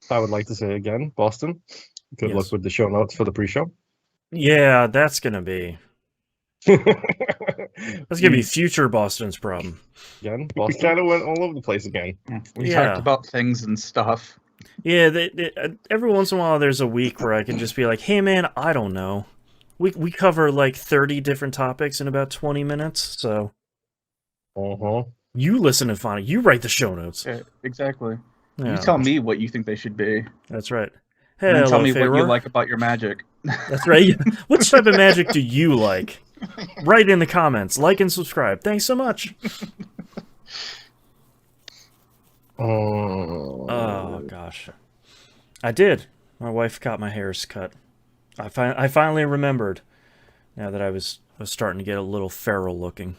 I would like to say again, Boston, good luck Yes. with the show notes for the pre-show. Yeah, that's gonna be We future Boston's problem. again, We Boston kind of went all over the place again. We talked Yeah. about things and stuff. Yeah, every once in a while there's a week where I can just be like, hey man, I don't know. We cover like 30 different topics in about 20 minutes, so Uh-huh. you listen and find it. You write the show notes. Yeah, exactly. Yeah, You tell me what you think they should be, that's right. and then tell Hello, me what you Feyre. like about your magic. That's right. Which type of magic do you like? Write in the comments. Like and subscribe. Thanks so much. Oh, gosh. I did. My wife got my hairs cut. I finally remembered now that I was starting to get a little feral looking.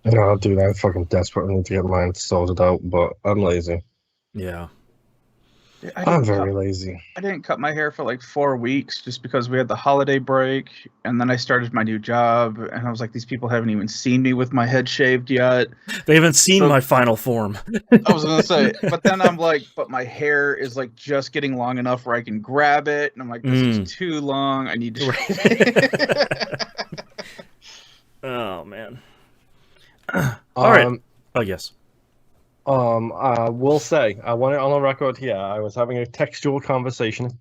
No, dude, I'm fucking desperate. I need to get mine sorted out, but I'm lazy. Yeah. I'm very lazy. I didn't cut my hair for like 4 weeks just because we had the holiday break, and then I started my new job, and I was like, these people haven't even seen me with my head shaved yet. They haven't seen my final form. I was gonna say, but then I'm like, but my hair is like just getting long enough where I can grab it, and I'm like, this is too long. I need to shave it. Oh man. All right. Oh yes. I will say, I want it on the record here. I was having a textual conversation with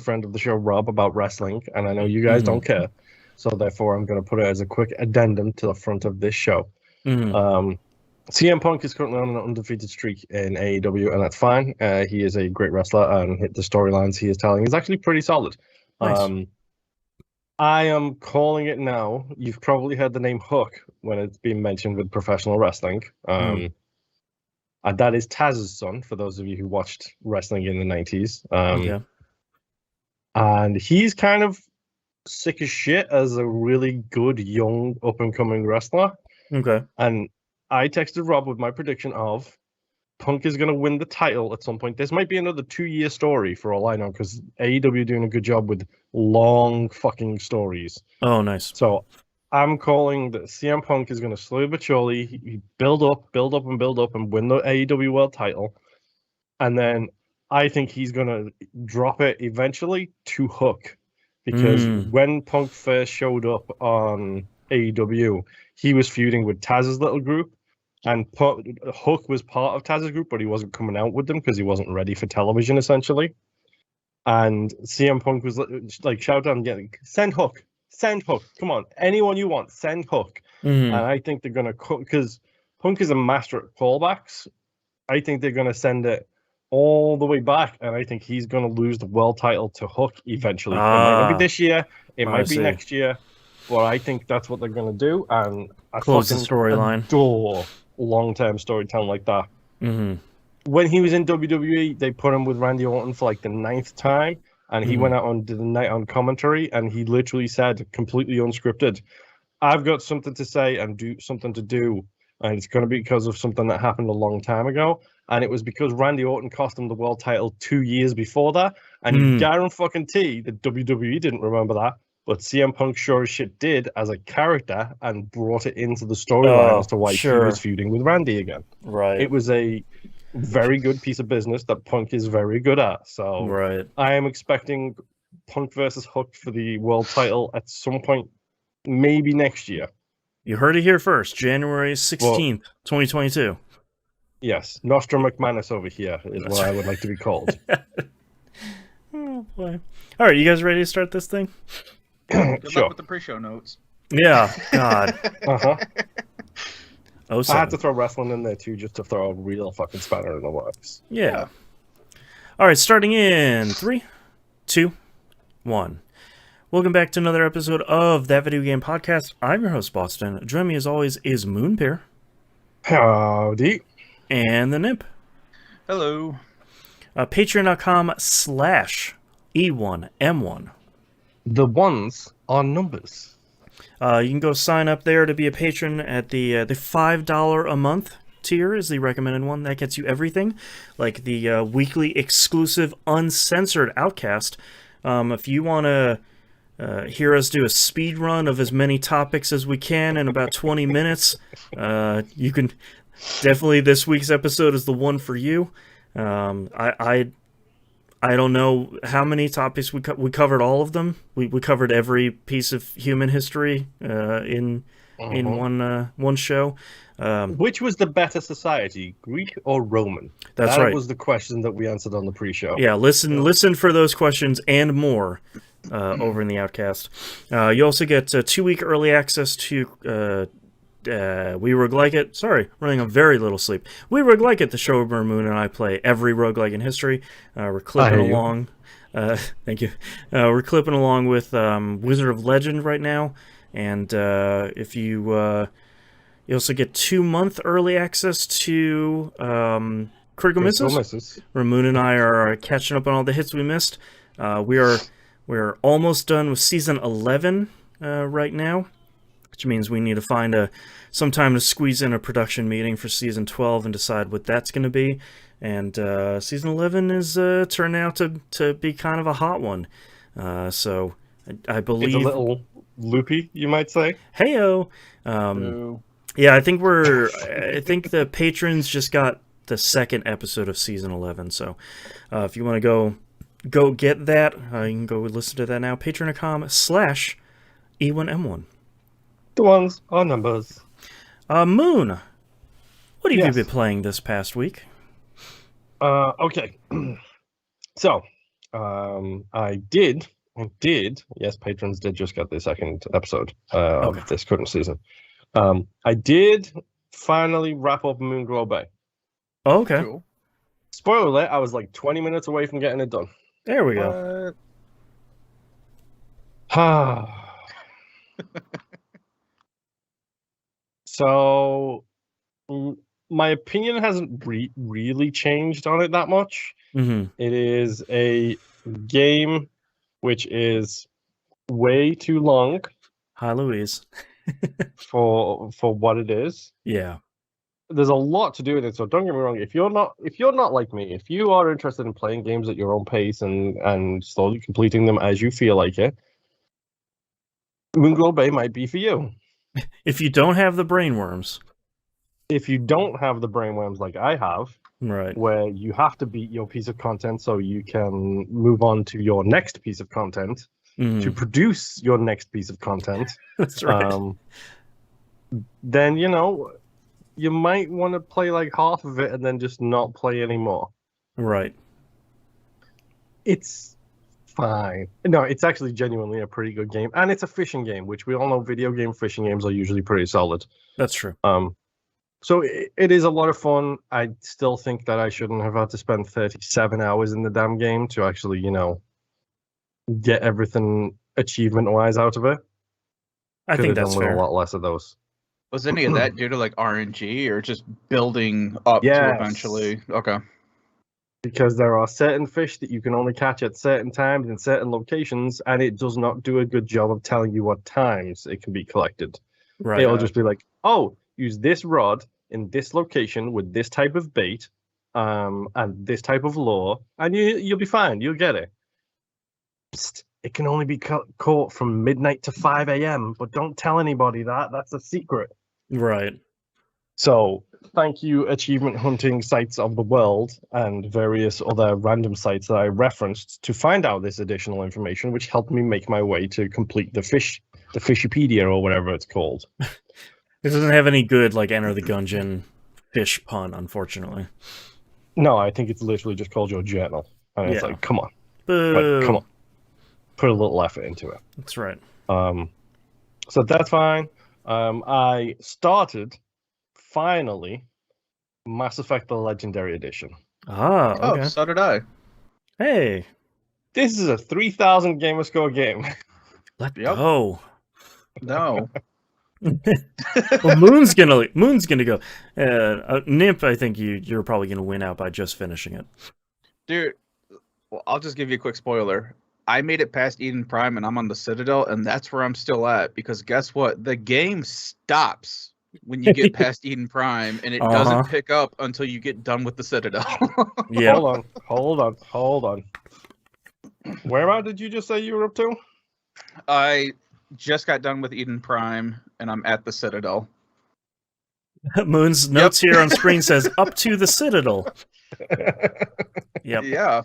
friend of the show, Rob, about wrestling, and I know you guys don't care, so therefore I'm going to put it as a quick addendum to the front of this show. CM Punk is currently on an undefeated streak in AEW, and that's fine. He is a great wrestler, and the storylines he is telling is actually pretty solid. Nice. I am calling it now. You've probably heard the name Hook when it's been mentioned with professional wrestling. And that is Taz's son, for those of you who watched wrestling in the 90s. Okay. And he's kind of sick as shit as a really good, young, up-and-coming wrestler. Okay. And I texted Rob with my prediction of Punk is going to win the title at some point. This might be another 2-year story for all I know, because AEW doing a good job with long fucking stories. Oh, nice. So I'm calling that CM Punk is going to slowly but surely build up, and win the AEW World title. And then I think he's going to drop it eventually to Hook. Because when Punk first showed up on AEW, he was feuding with Taz's little group. And Hook was part of Taz's group, but he wasn't coming out with them because he wasn't ready for television, essentially. And CM Punk was like, shout out and getting, send Hook, come on, anyone you want, send Hook. And I think they're going to, because Punk is a master at callbacks, I think they're going to send it all the way back, and I think he's going to lose the world title to Hook eventually. It might not be this year, it might be next year, but I think that's what they're going to do, and I close the storyline. Adore long-term storytelling like that. When he was in WWE, they put him with Randy Orton for like the 9th time, and he went out on the night on commentary, and he literally said, completely unscripted, I've got something to say and do something to do, and it's going to be because of something that happened a long time ago, and it was because Randy Orton cost him the world title 2 years before that, and guarantee that WWE didn't remember that, but CM Punk sure as shit did as a character and brought it into the storyline as to why he was feuding with Randy again. Right. It was a very good piece of business that Punk is very good at. So I am expecting Punk versus Hook for the world title at some point, maybe next year. You heard it here first, January 16th, 2022. Yes, Nostra McManus over here is what I would like to be called. Oh boy. All right, you guys ready to start this thing? Good luck with the pre-show notes. Yeah, God. I had to throw wrestling in there too, just to throw a real fucking spanner in the works. Yeah. All right, starting in 3, 2, 1. Welcome back to another episode of That Video Game Podcast. I'm your host, Boston. Joining me as always is Moonpear. Howdy. And the Nimp. Hello. Patreon.com/E1M1. The ones are numbers. You can go sign up there to be a patron at the $5 a month tier is the recommended one. That gets you everything, like the weekly exclusive uncensored Outcast. If you want to hear us do a speed run of as many topics as we can in about 20 minutes, you can. definitely this week's episode is the one for you. I don't know how many topics we covered. All of them. We covered every piece of human history in one show. Which was the better society, Greek or Roman? That's that right. was the question that we answered on the pre-show. Yeah, listen for those questions and more over in the Outcast. You also get 2-week early access to We Roguelike It. Sorry, running on very little sleep. We Roguelike It, the show where Moon and I play every roguelike in history. We're clipping along. Thank you. We're clipping along with Wizard of Legend right now, and if you you also get 2-month early access to Critical Misses, where Moon and I are catching up on all the hits we missed. We're almost done with season 11 right now, which means we need to find some time to squeeze in a production meeting for season 12 and decide what that's going to be. And season 11 is turning out to be kind of a hot one. So I believe it's a little loopy, you might say. Heyo. Yeah, I think the patrons just got the second episode of season 11. So if you want to go get that, you can go listen to that now. Patreon.com/E1M1. The ones are numbers. Moon, what have you been playing this past week? Okay. So, I did. Yes, patrons did just get the second episode of this current season. I did finally wrap up Moonglow Bay. Oh, okay. Cool. Spoiler alert, I was like 20 minutes away from getting it done. There we go. So, my opinion hasn't really changed on it that much. Mm-hmm. It is a game which is way too long. Hi, Louise. for what it is. Yeah. There's a lot to do with it, so don't get me wrong. If you're not like me, if you are interested in playing games at your own pace and slowly completing them as you feel like it, Moonglow Bay might be for you. If you don't have the brainworms. If you don't have the brainworms like I have, right, where you have to beat your piece of content so you can move on to your next piece of content, to produce your next piece of content. That's right. Then, you might want to play like half of it and then just not play anymore. Right. It's fine. No, it's actually genuinely a pretty good game. And it's a fishing game, which we all know fishing games are usually pretty solid. That's true. So it is a lot of fun. I still think that I shouldn't have had to spend 37 hours in the damn game to actually, get everything achievement-wise out of it. I think that's fair. A lot less of those. Was any of that due to like RNG or just building up to eventually? Okay. Because there are certain fish that you can only catch at certain times in certain locations, and it does not do a good job of telling you what times it can be collected. Right. It'll just be like, oh, use this rod in this location with this type of bait, and this type of lure, and you'll be fine. You'll get it. Psst, it can only be caught from midnight to 5 a.m., but don't tell anybody that. That's a secret. Right. So, thank you, achievement hunting sites of the world and various other random sites that I referenced to find out this additional information, which helped me make my way to complete the Fishipedia or whatever it's called. This doesn't have any good, like, Enter the Gungeon fish pun, unfortunately. No, I think it's literally just called your journal. And it's like, come on. Boo. Come on. Put a little effort into it. That's right. So that's fine. I started, finally, Mass Effect the Legendary Edition. Ah, okay. Oh, so did I. Hey. This is a 3,000 gamer score game. Let's go. No. Well, Moon's gonna go. Nimp, I think you're probably gonna win out by just finishing it. Dude, well, I'll just give you a quick spoiler. I made it past Eden Prime and I'm on the Citadel, and that's where I'm still at, because guess what? The game stops when you get past Eden Prime, and it doesn't pick up until you get done with the Citadel. Yeah. Hold on. Where did you just say you were up to? I just got done with Eden Prime, and I'm at the Citadel. Moon's notes here on screen says up to the Citadel. Yep. Yeah.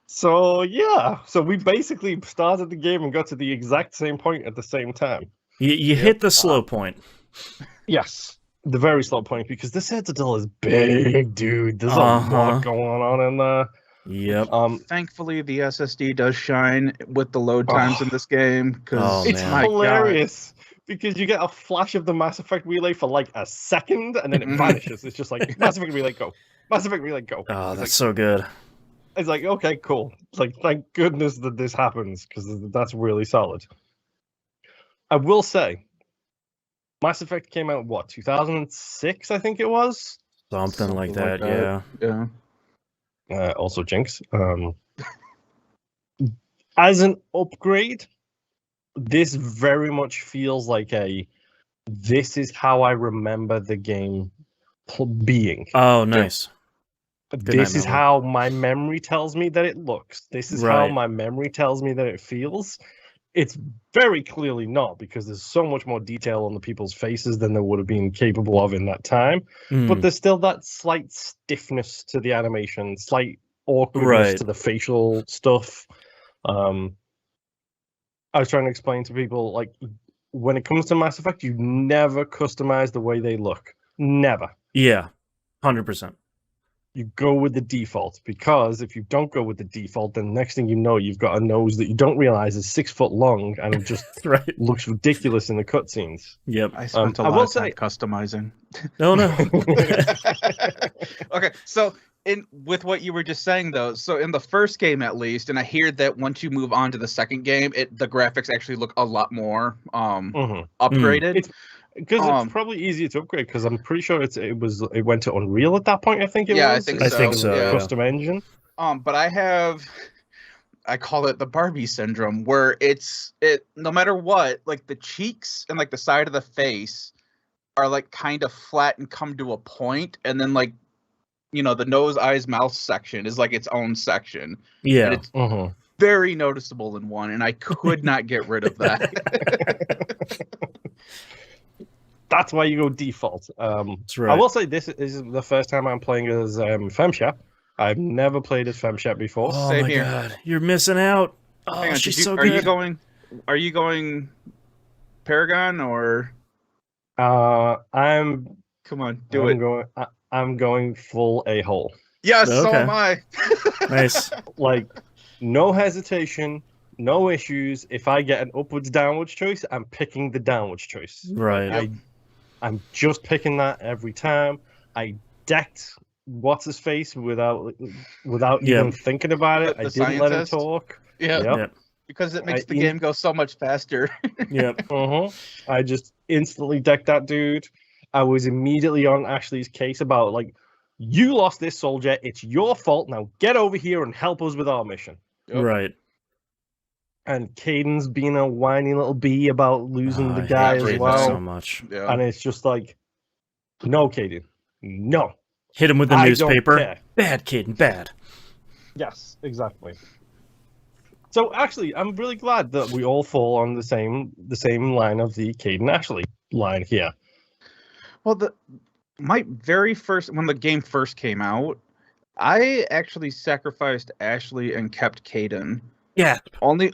So yeah, so we basically started the game and got to the exact same point at the same time. You hit the slow point. Yes, the very slow point, because the Citadel is big, dude. There's a lot going on in there. Yep. Thankfully, the SSD does shine with the load times in this game, because it's hilarious. Because you get a flash of the Mass Effect relay for like a second, and then it vanishes. It's just like Mass Effect relay go, Mass Effect relay go. Oh, it's that's so good. It's like, okay, cool. It's like, thank goodness that this happens, because that's really solid. I will say, Mass Effect came out, what, 2006, I think it was? Something like that, yeah. Yeah. Also Jinx. As an upgrade, this very much feels like this is how I remember the game being. Oh, nice. This is how my memory tells me that it looks. This is how my memory tells me that it feels. It's very clearly not, because there's so much more detail on the people's faces than there would have been capable of in that time. But there's still that slight stiffness to the animation, slight awkwardness to the facial stuff. I was trying to explain to people, like, when it comes to Mass Effect, you never customize the way they look. Never. Yeah, 100%. You go with the default, because if you don't go with the default, then next thing you know, you've got a nose that you don't realize is 6 foot long, and it just looks ridiculous in the cutscenes. Yep. I spent a lot of time customizing. No. Okay, so with what you were just saying, though, so in the first game at least, and I hear that once you move on to the second game, the graphics actually look a lot more upgraded. Because it's probably easier to upgrade, because I'm pretty sure it went to Unreal at that point. I think it was. I think so. Yeah. Custom engine. But I call it the Barbie syndrome, where no matter what, like the cheeks and like the side of the face are like kind of flat and come to a point, and then like, you know, the nose, eyes, mouth section is like its own section. Yeah. And it's very noticeable in one, and I could not get rid of that. That's why you go default. That's right. I will say this is the first time I'm playing as Femsha. I've never played as Femsha before. Oh Same my here. God, you're missing out. Oh, Hang on, she's so are good. you going Paragon or? Come on, do it. I'm going full a-hole. Yes, so am I. Nice. Like, no hesitation, no issues. If I get an upwards downwards choice, I'm picking the downwards choice. Right. I'm just picking that every time. I decked what's his face without even thinking about it. I didn't let him talk. Yeah. Because it makes the game go so much faster. Yep. I just instantly decked that dude. I was immediately on Ashley's case about, like, you lost this soldier. It's your fault. Now get over here and help us with our mission. Right. And Caden's being a whiny little bee about losing the guy as well. So much. Yeah. And it's just like, no, Caden, no. Hit him with the newspaper. Don't care. Bad, Caden, bad. Yes, exactly. So actually, I'm really glad that we all fall on the same line of the Caden Ashley line here. Well, my very first, when the game first came out, I actually sacrificed Ashley and kept Caden. Yeah. Only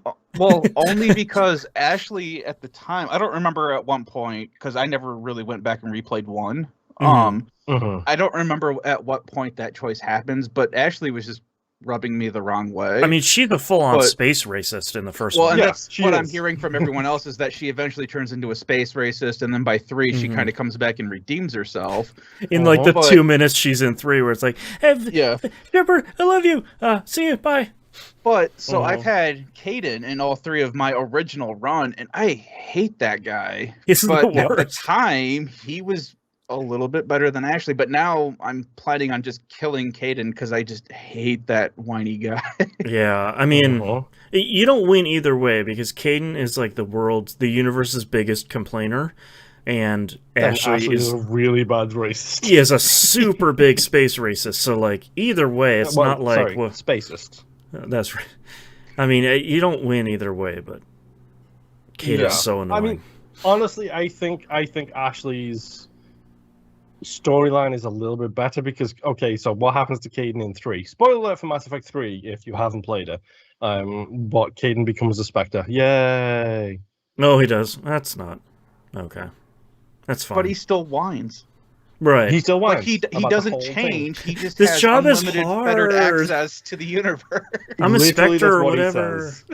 because Ashley at the time, I don't remember at one point, because I never really went back and replayed one. I don't remember at what point that choice happens, but Ashley was just rubbing me the wrong way. I mean, she's the full-on space racist in the first one. Well, and that's what I'm hearing from everyone else, is that she eventually turns into a space racist, and then by 3, she kind of comes back and redeems herself. In like the 2 minutes she's in 3, where it's like, hey, Jumper, I love you. See you, bye. But, so I've had Caden in all 3 of my original run, and I hate that guy. He's but the at the worst. time, he was a little bit better than Ashley, but now I'm planning on just killing Caden because I just hate that whiny guy. Yeah, I mean, you don't win either way, because Caden is like the universe's biggest complainer, and Ashley is a really bad racist. He is a super big space racist, so like either way, it's not like spacist. That's right. I mean, you don't win either way, but Caden's so annoying. I mean, honestly, I think Ashley's storyline is a little bit better because, okay, so what happens to Caden in 3? Spoiler alert for Mass Effect 3 if you haven't played it. But Caden becomes a Spectre. Yay! No, he does. That's not okay. That's fine. But he still whines. Right. He still Like whines he about the doesn't whole thing. change. He just This has job is unlimited fettered hard. access to the universe. I'm a Literally, Spectre that's or what he whatever. says.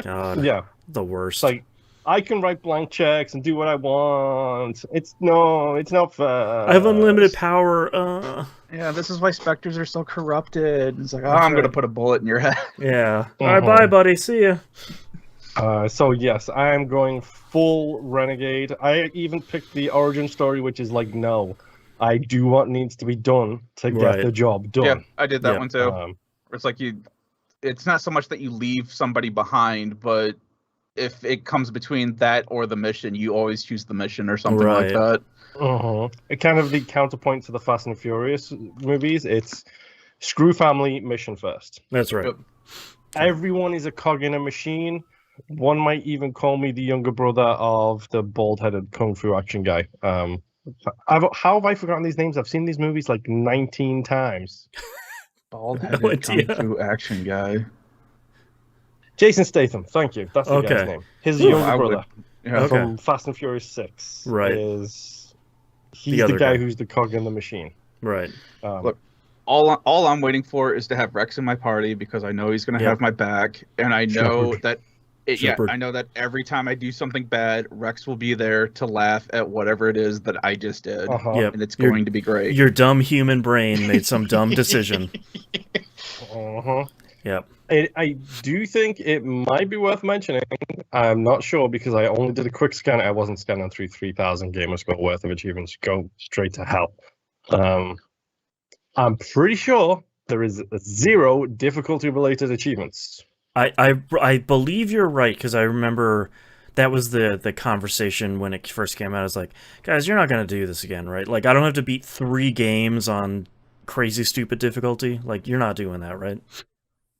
God. Yeah. The worst. It's like, I can write blank checks and do what I want. It's not fair. I have unlimited power. Yeah, this is why Spectres are so corrupted. It's like, oh, That's I'm gonna right. put a bullet in your head. Yeah. All right, bye, buddy. See ya. So yes, I am going full Renegade. I even picked the origin story, which is like, no, I do what needs to be done to get Right. the job done. Yeah, I did that Yeah. one too. Um, It's like it's not so much that you leave somebody behind, but if it comes between that or the mission, you always choose the mission or something like Right. that. It kind of the counterpoint to the Fast and Furious movies. It's screw family, mission first. That's right. Yep. Everyone is a cog in a machine. One might even call me the younger brother of the bald-headed kung fu action guy. How have I forgotten these names? I've seen these movies like 19 times. Bald-headed No kung idea. fu action guy. Jason Statham, thank you. That's the Okay. guy's name. His Ooh, younger I would- brother Yeah. Okay. from Fast and Furious 6 Right. is he's the other guy guy. who's the cog in the machine. Right. Look, all I'm waiting for is to have Rex in my party because I know he's going to Yep. have my back, and I know Shepherd. that. Shepherd. I know that every time I do something bad, Rex will be there to laugh at whatever it is that I just did, Uh-huh. Yep. and it's You're- going to be great. Your dumb human brain made some dumb decision. Uh-huh. Yep. I do think it might be worth mentioning. I'm not sure because I only did a quick scan. I wasn't scanning through 3,000 Gamerscore worth of achievements. Go straight to hell. I'm pretty sure there is 0 difficulty-related achievements. I believe you're right because I remember that was the conversation when it first came out. I was like, guys, you're not gonna do this again, right? Like, I don't have to beat 3 games on crazy stupid difficulty. Like, you're not doing that, right?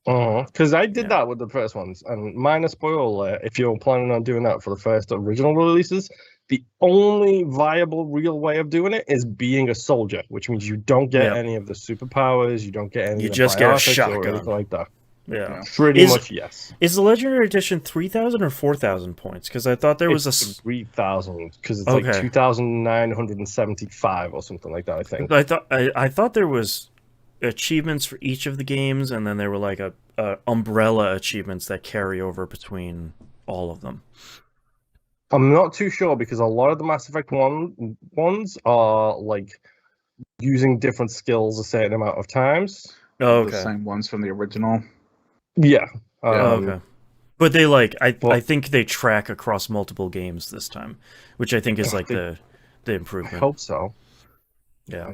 Because I did Yeah. that with the first ones, and minor spoiler alert, if you're planning on doing that for the first original releases, the only viable real way of doing it is being a soldier, which means you don't get Yep. any of the superpowers, you don't get any You of the just get a biotics or shotgun. anything like that. Yeah. Pretty Is- much, yes. Is the Legendary Edition 3,000 or 4,000 points? Because I thought there was It's a. 3,000, because it's Okay. like 2,975 or something like that, I think. I thought there was achievements for each of the games, and then there were like a umbrella achievements that carry over between all of them. I'm not too sure because a lot of the Mass Effect ones are like using different skills a certain amount of times. Oh, The okay. same ones from the original. Yeah. Oh, okay. But they I well- think they track across multiple games this time, which I think is like the I improvement. hope so. Yeah.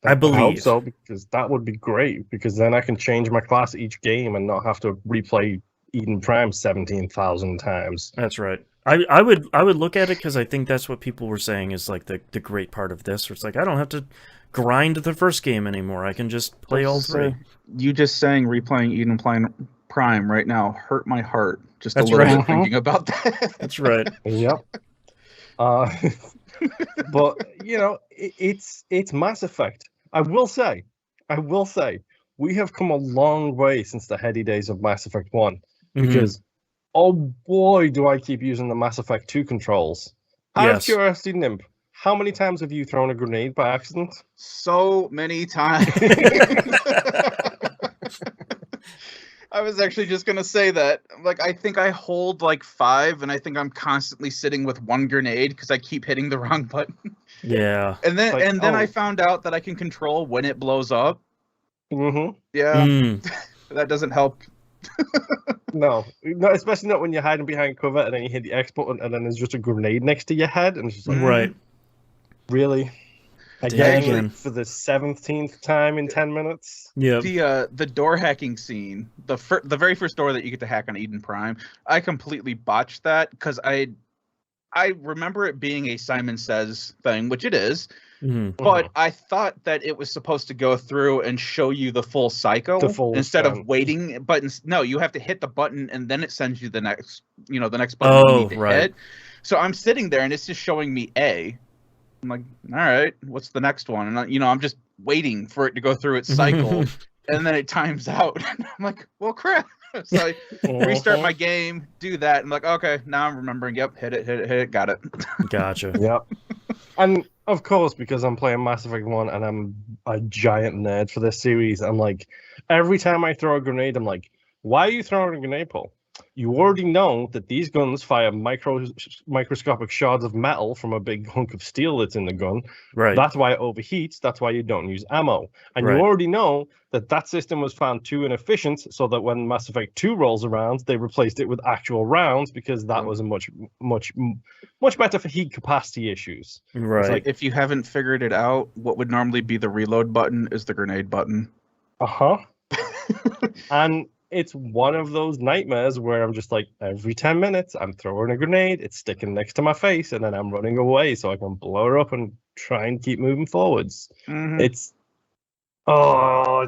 I hope believe. so because that would be great because then I can change my class each game and not have to replay Eden Prime 17,000 times. That's right. I would look at it because I think that's what people were saying is like the great part of this. Where it's like I don't have to grind the first game anymore. I can just play all 3. You just saying replaying Eden Prime right now hurt my heart just That's a little right. bit thinking about that. That's right. Yep. But you know, it's Mass Effect. I will say, we have come a long way since the heady days of Mass Effect 1 because oh boy, do I keep using the Mass Effect 2 controls. Out of Yes. curiosity, Nimp, how many times have you thrown a grenade by accident? So many times. I was actually just gonna say that. Like, I think I hold like 5, and I think I'm constantly sitting with 1 grenade because I keep hitting the wrong button. Yeah. And then Like, I oh. found out that I can control when it blows up. Mm-hmm. Yeah, Mm. that doesn't help. No, especially not when you're hiding behind cover and then you hit the X button and then there's just a grenade next to your head and it's just like, Right. really? Again, Again. for the 17th time in 10 minutes? Yep. The door hacking scene, the very first door that you get to hack on Eden Prime, I completely botched that because I remember it being a Simon Says thing, which it is, Mhm. but I thought that it was supposed to go through and show you the full cycle The full instead scan. of waiting. But no, you have to hit the button and then it sends you the next button you Oh, need to right. hit. So I'm sitting there and it's just showing me A. I'm like, all right, what's the next one? And I'm just waiting for it to go through its cycle, and then it times out. And I'm like, well, crap. So I restart my game, do that. I'm like, okay, now I'm remembering. Yep, hit it, got it. Gotcha. Yep. And of course, because I'm playing Mass Effect 1 and I'm a giant nerd for this series, I'm like, every time I throw a grenade, I'm like, why are you throwing a grenade, Paul? You already know that these guns fire microscopic shards of metal from a big hunk of steel that's in the gun. Right. That's why it overheats. That's why you don't use ammo. And Right. you already know that that system was found too inefficient, so that when Mass Effect 2 rolls around, they replaced it with actual rounds because that was a much better for heat capacity issues. Right. like- If you haven't figured it out, what would normally be the reload button is the grenade button. And it's one of those nightmares where I'm just like, every 10 minutes, I'm throwing a grenade, it's sticking next to my face, and then I'm running away so I can blow it up and try and keep moving forwards. Mhm. It's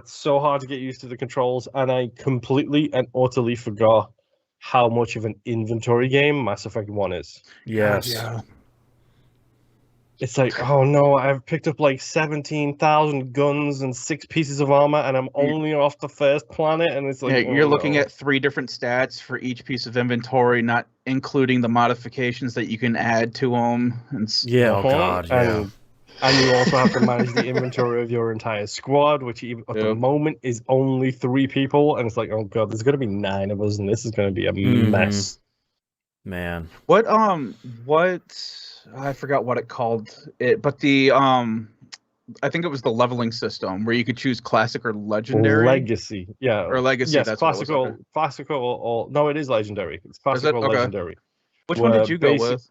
so hard to get used to the controls, and I completely and utterly forgot how much of an inventory game Mass Effect 1 is. Yes. Yeah. It's like, oh no, I've picked up like 17,000 guns and 6 pieces of armor, and I'm only off the first planet, and it's like, Yeah, you're oh, looking no. at 3 different stats for each piece of inventory, not including the modifications that you can add to them. Yeah. Oh Uh-huh, God. Yeah. And you also have to manage the inventory of your entire squad, which even at the Yep. moment is only 3 people, and it's like, oh god, there's going to be 9 of us, and this is going to be a mess. Man. What I forgot what it called it, but the I think it was the leveling system where you could choose classic or legendary. Legacy, yeah, Or legacy. yes, that's what it was, okay. classical, or no, it is legendary. It's classical or Okay. legendary. Which one did you go with?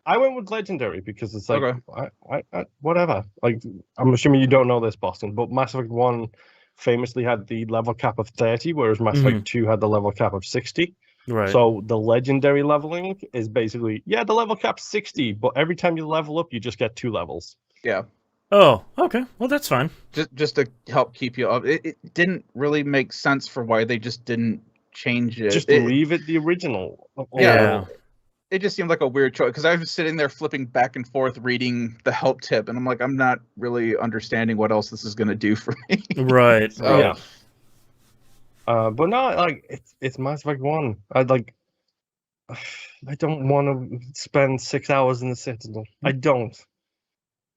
I went with legendary because it's like, Okay. I whatever. Like, I'm assuming you don't know this, Boston, but Mass Effect 1 famously had the level cap of 30, whereas Mass Effect 2 had the level cap of 60. Right. So the legendary leveling is basically, the level cap's 60, but every time you level up, you just get 2 levels. Yeah. Oh, okay. Well, that's fine. Just to help keep you up. It didn't really make sense for why they just didn't change it. Just leave it the original. Yeah. It just seemed like a weird choice because I was sitting there flipping back and forth reading the help tip, and I'm like, I'm not really understanding what else this is going to do for me. Right. So, Yeah. But no, like, it's Mass Effect 1. I don't want to spend 6 hours in the Citadel. I don't.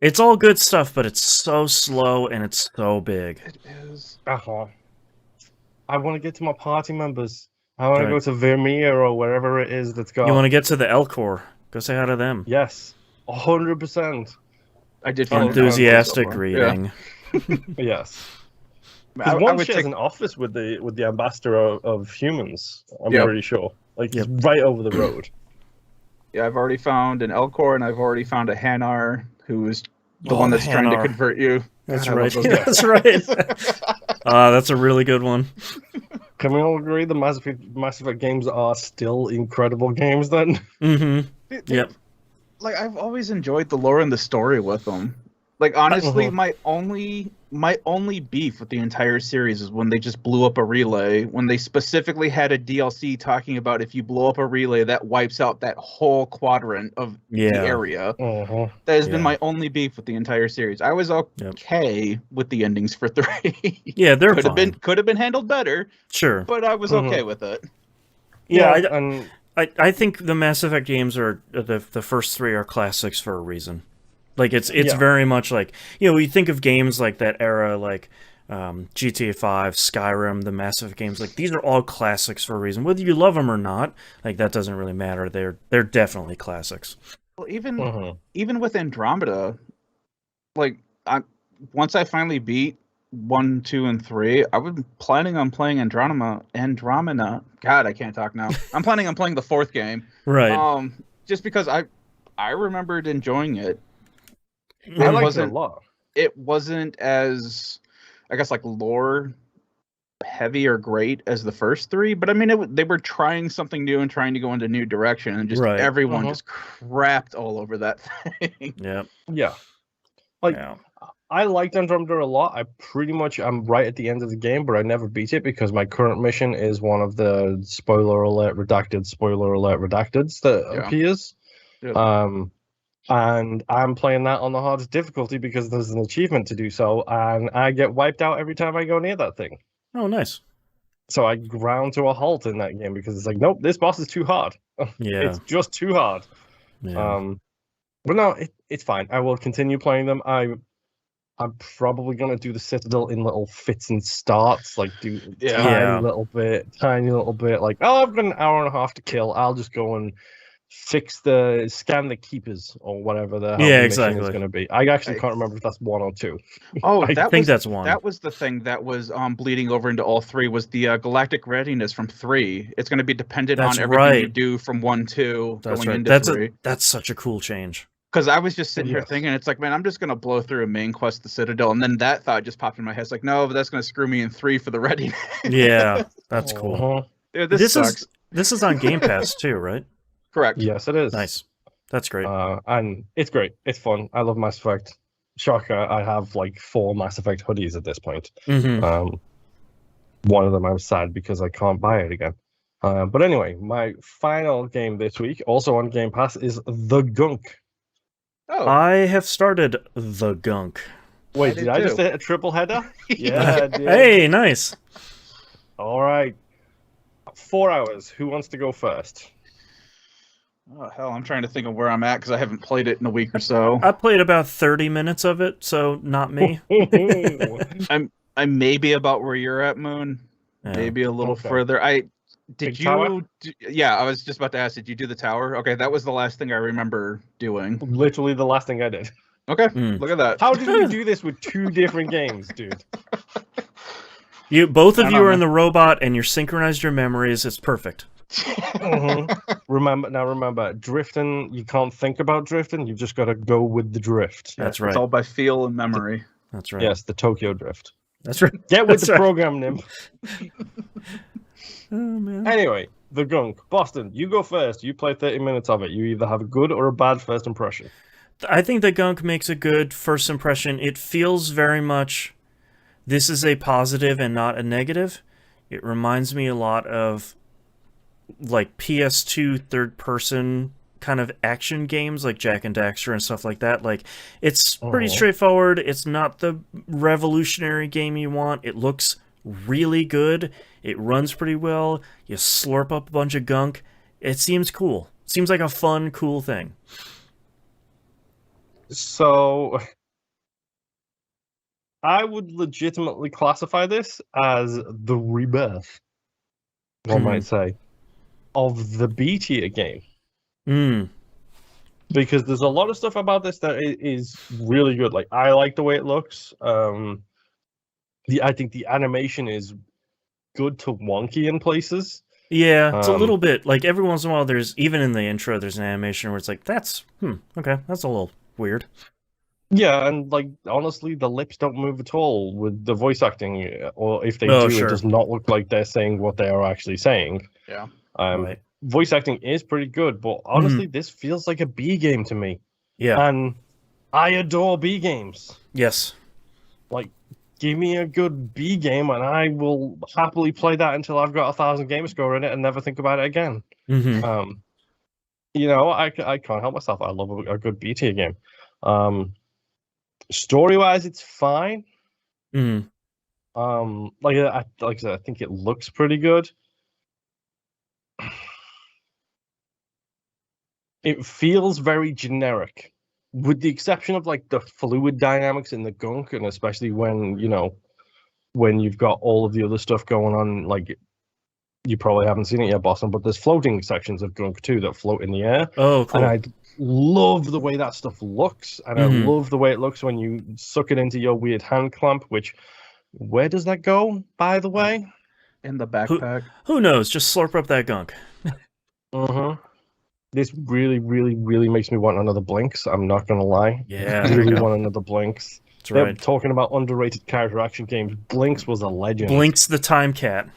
It's all good stuff, but it's so slow and it's so big. It is. I want to get to my party members. I want to Right. go to Vermeer or wherever it is that's got. You want to get to the Elcor? Go say hi to them. Yes, 100%. I did find Enthusiastic it so reading. Yes. I Because one would shares take, an office with the ambassador of humans. I'm Yep. pretty sure. Like, Yep. it's right over the road. yeah, I've already found an Elcor, and I've already found a Hanar, who is the Oh, one that's trying to Hanar. convert you. That's God, I right. love those guys. That's right. That's a really good one. Can we all agree the Mass Effect games are still incredible games then? Mm-hmm. Yep. Like, I've always enjoyed the lore and the story with them. Like, honestly, Uh-huh. my only beef with the entire series is when they just blew up a relay. When they specifically had a DLC talking about if you blow up a relay, that wipes out that whole quadrant of Yeah. the area. Uh-huh. That has Yeah. been my only beef with the entire series. I was okay with the endings for 3. Yeah, they're could have been handled better, Sure. but I was okay with it. Yeah, and I think the Mass Effect games are the first 3 are classics for a reason. Like it's Yeah. very much like, you think of games like that era, like GTA 5, Skyrim, the Mass Effect games. Like these are all classics for a reason. Whether you love them or not, like that doesn't really matter. They're definitely classics. Well, even with Andromeda, like once I finally beat 1, 2, and 3, I was planning on playing Andromeda. God, I can't talk now. I'm planning on playing the 4th game. Right. Just because I remembered enjoying it. I liked it a lot. It wasn't as, I guess, like lore heavy or great as the first 3, but I mean, they were trying something new and trying to go into a new direction, and just Right. everyone just crapped all over that thing. Yep. Yeah. Like, Yeah. I liked Andromeda a lot. I'm right at the end of the game, but I never beat it because my current mission is one of the spoiler alert redacteds that Yeah. appears. Yeah. and I'm playing that on the hardest difficulty because there's an achievement to do so, and I get wiped out every time I go near that thing. Oh, nice. So I ground to a halt in that game because it's like, nope, this boss is too hard. Yeah. It's just too hard. Yeah. But no, it's fine. I will continue playing them. I'm probably gonna do the Citadel in little fits and starts, like do tiny little bit. Like, oh, I've got an hour and a half to kill. I'll just go and scan the keepers or whatever the hell the mission is going to be. I actually can't remember if that's 1 or 2. Oh, I think that's 1. That was the thing that was bleeding over into all 3 was the galactic readiness from 3. It's going to be dependent on everything you do from 1, 2 going into 3. That's such a cool change. Because I was just sitting here thinking, it's like, man, I'm just going to blow through a main quest, the Citadel, and then that thought just popped in my head. It's like, no, but that's going to screw me in 3 for the readiness. Yeah, that's cool. Dude, this sucks. This is on Game Pass too, right? Correct. Yes, it is. Nice. That's great. And it's great. It's fun. I love Mass Effect. Shocker, I have like 4 Mass Effect hoodies at this point. Mm-hmm. One of them I'm sad because I can't buy it again. But anyway, my final game this week, also on Game Pass, is The Gunk. Oh. I have started The Gunk. Wait, did I just hit a triple header? Yeah, dude. Hey, nice. All right. 4 hours. Who wants to go first? Oh, hell, I'm trying to think of where I'm at because I haven't played it in a week or so. I played about 30 minutes of it, so not me. I'm maybe about where you're at, Moon. Yeah. Maybe a little further. Yeah, I was just about to ask, did you do the tower? Okay, that was the last thing I remember doing. Literally the last thing I did. Okay, look at that. How did we do this with 2 different games, dude? Both of you are in the robot and you're synchronized your memories. It's perfect. Remember, drifting, you can't think about drifting, you just got to go with the drift. That's right. It's all by feel and memory. That's right. Yes, the Tokyo drift. That's right. Get with the program, Nim. Oh, man. Anyway, The Gunk. Boston, you go first. You play 30 minutes of it. You either have a good or a bad first impression. I think The Gunk makes a good first impression. It feels very much, this is a positive and not a negative. It reminds me a lot of like PS2 third-person kind of action games like Jak and Daxter and stuff like that. Like, it's pretty straightforward. It's not the revolutionary game you want. It looks really good. It runs pretty well. You slurp up a bunch of gunk. It seems cool. It seems like a fun, cool thing. So, I would legitimately classify this as the rebirth, one might say, of the B tier game. Because there's a lot of stuff about this that is really good. Like, I like the way it looks. I think the animation is good to wonky in places. Yeah, it's a little bit like every once in a while. There's even in the intro, there's an animation where it's like, that's okay, that's a little weird. Yeah, and like honestly, the lips don't move at all with the voice acting, or if they do, it does not look like they're saying what they are actually saying. Yeah. Right. Voice acting is pretty good, but honestly, this feels like a B game to me. Yeah. And I adore B games. Yes. Like, give me a good B game, and I will happily play that until I've got 1,000 gamer score in it and never think about it again. You know, I can't help myself. I love a good B tier game. Story-wise, it's fine. Like I said, I think it looks pretty good. It feels very generic, with the exception of like the fluid dynamics in the Gunk, and especially when you've got all of the other stuff going on. Like, you probably haven't seen it yet, Boston, but there's floating sections of Gunk too that float in the air. Oh, cool. And I love the way that stuff looks, and I love the way it looks when you suck it into your weird hand clamp. Where does that go, by the way? In the backpack. Who knows? Just slurp up that Gunk. This really, really, really makes me want another Blinks. I'm not gonna lie. Yeah, I really want another Blinks. That's right. They're talking about underrated character action games. Blinks was a legend. Blinks the Time Cat.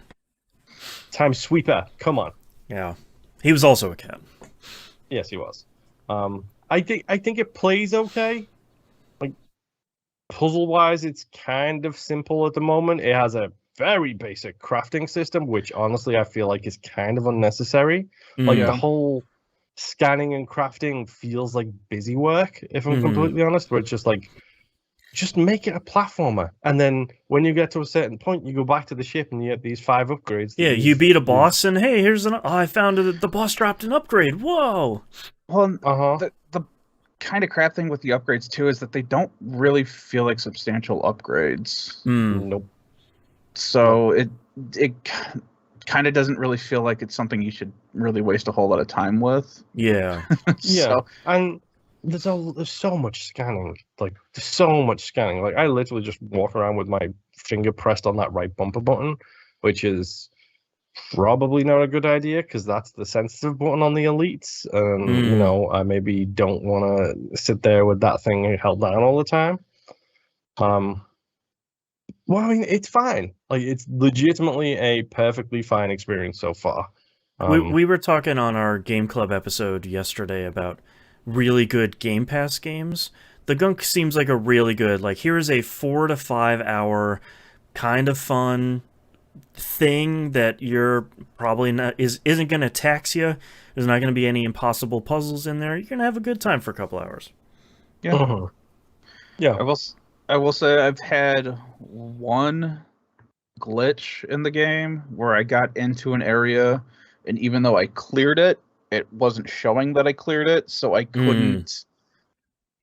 Time Sweeper. Come on. Yeah, he was also a cat. Yes, he was. I think it plays okay. Like, puzzle-wise, it's kind of simple at the moment. It has a very basic crafting system, which honestly I feel like is kind of unnecessary. Like, the whole scanning and crafting feels like busy work, if I'm Mhm. completely honest, where it's just like, just make it a platformer. And then when you get to a certain point, you go back to the ship and you get these 5 upgrades. Yeah, you beat a boss, and hey, here's I found the boss dropped an upgrade. Whoa! Well, Uh-huh. the kind of crap thing with the upgrades too is that they don't really feel like substantial upgrades. Nope. So it kind of doesn't really feel like it's something you should really waste a whole lot of time with. Yeah. Yeah, So, and there's so much scanning. Like, there's so much scanning. Like, I literally just walk around with my finger pressed on that right bumper button, which is probably not a good idea because that's the sensitive button on the elites. And, you know, I maybe don't want to sit there with that thing held down all the time. Well, I mean, it's fine. Like, it's legitimately a perfectly fine experience so far. We were talking on our Game Club episode yesterday about really good Game Pass games. The Gunk seems like a really good, like, here is a 4 to 5 hour kind of fun thing that you're probably not isn't going to tax you. There's not going to be any impossible puzzles in there. You're going to have a good time for a couple hours. yeah. Yeah. I will say I've had one glitch in the game where I got into an area, and even though I cleared it, it wasn't showing that I cleared it, so I couldn't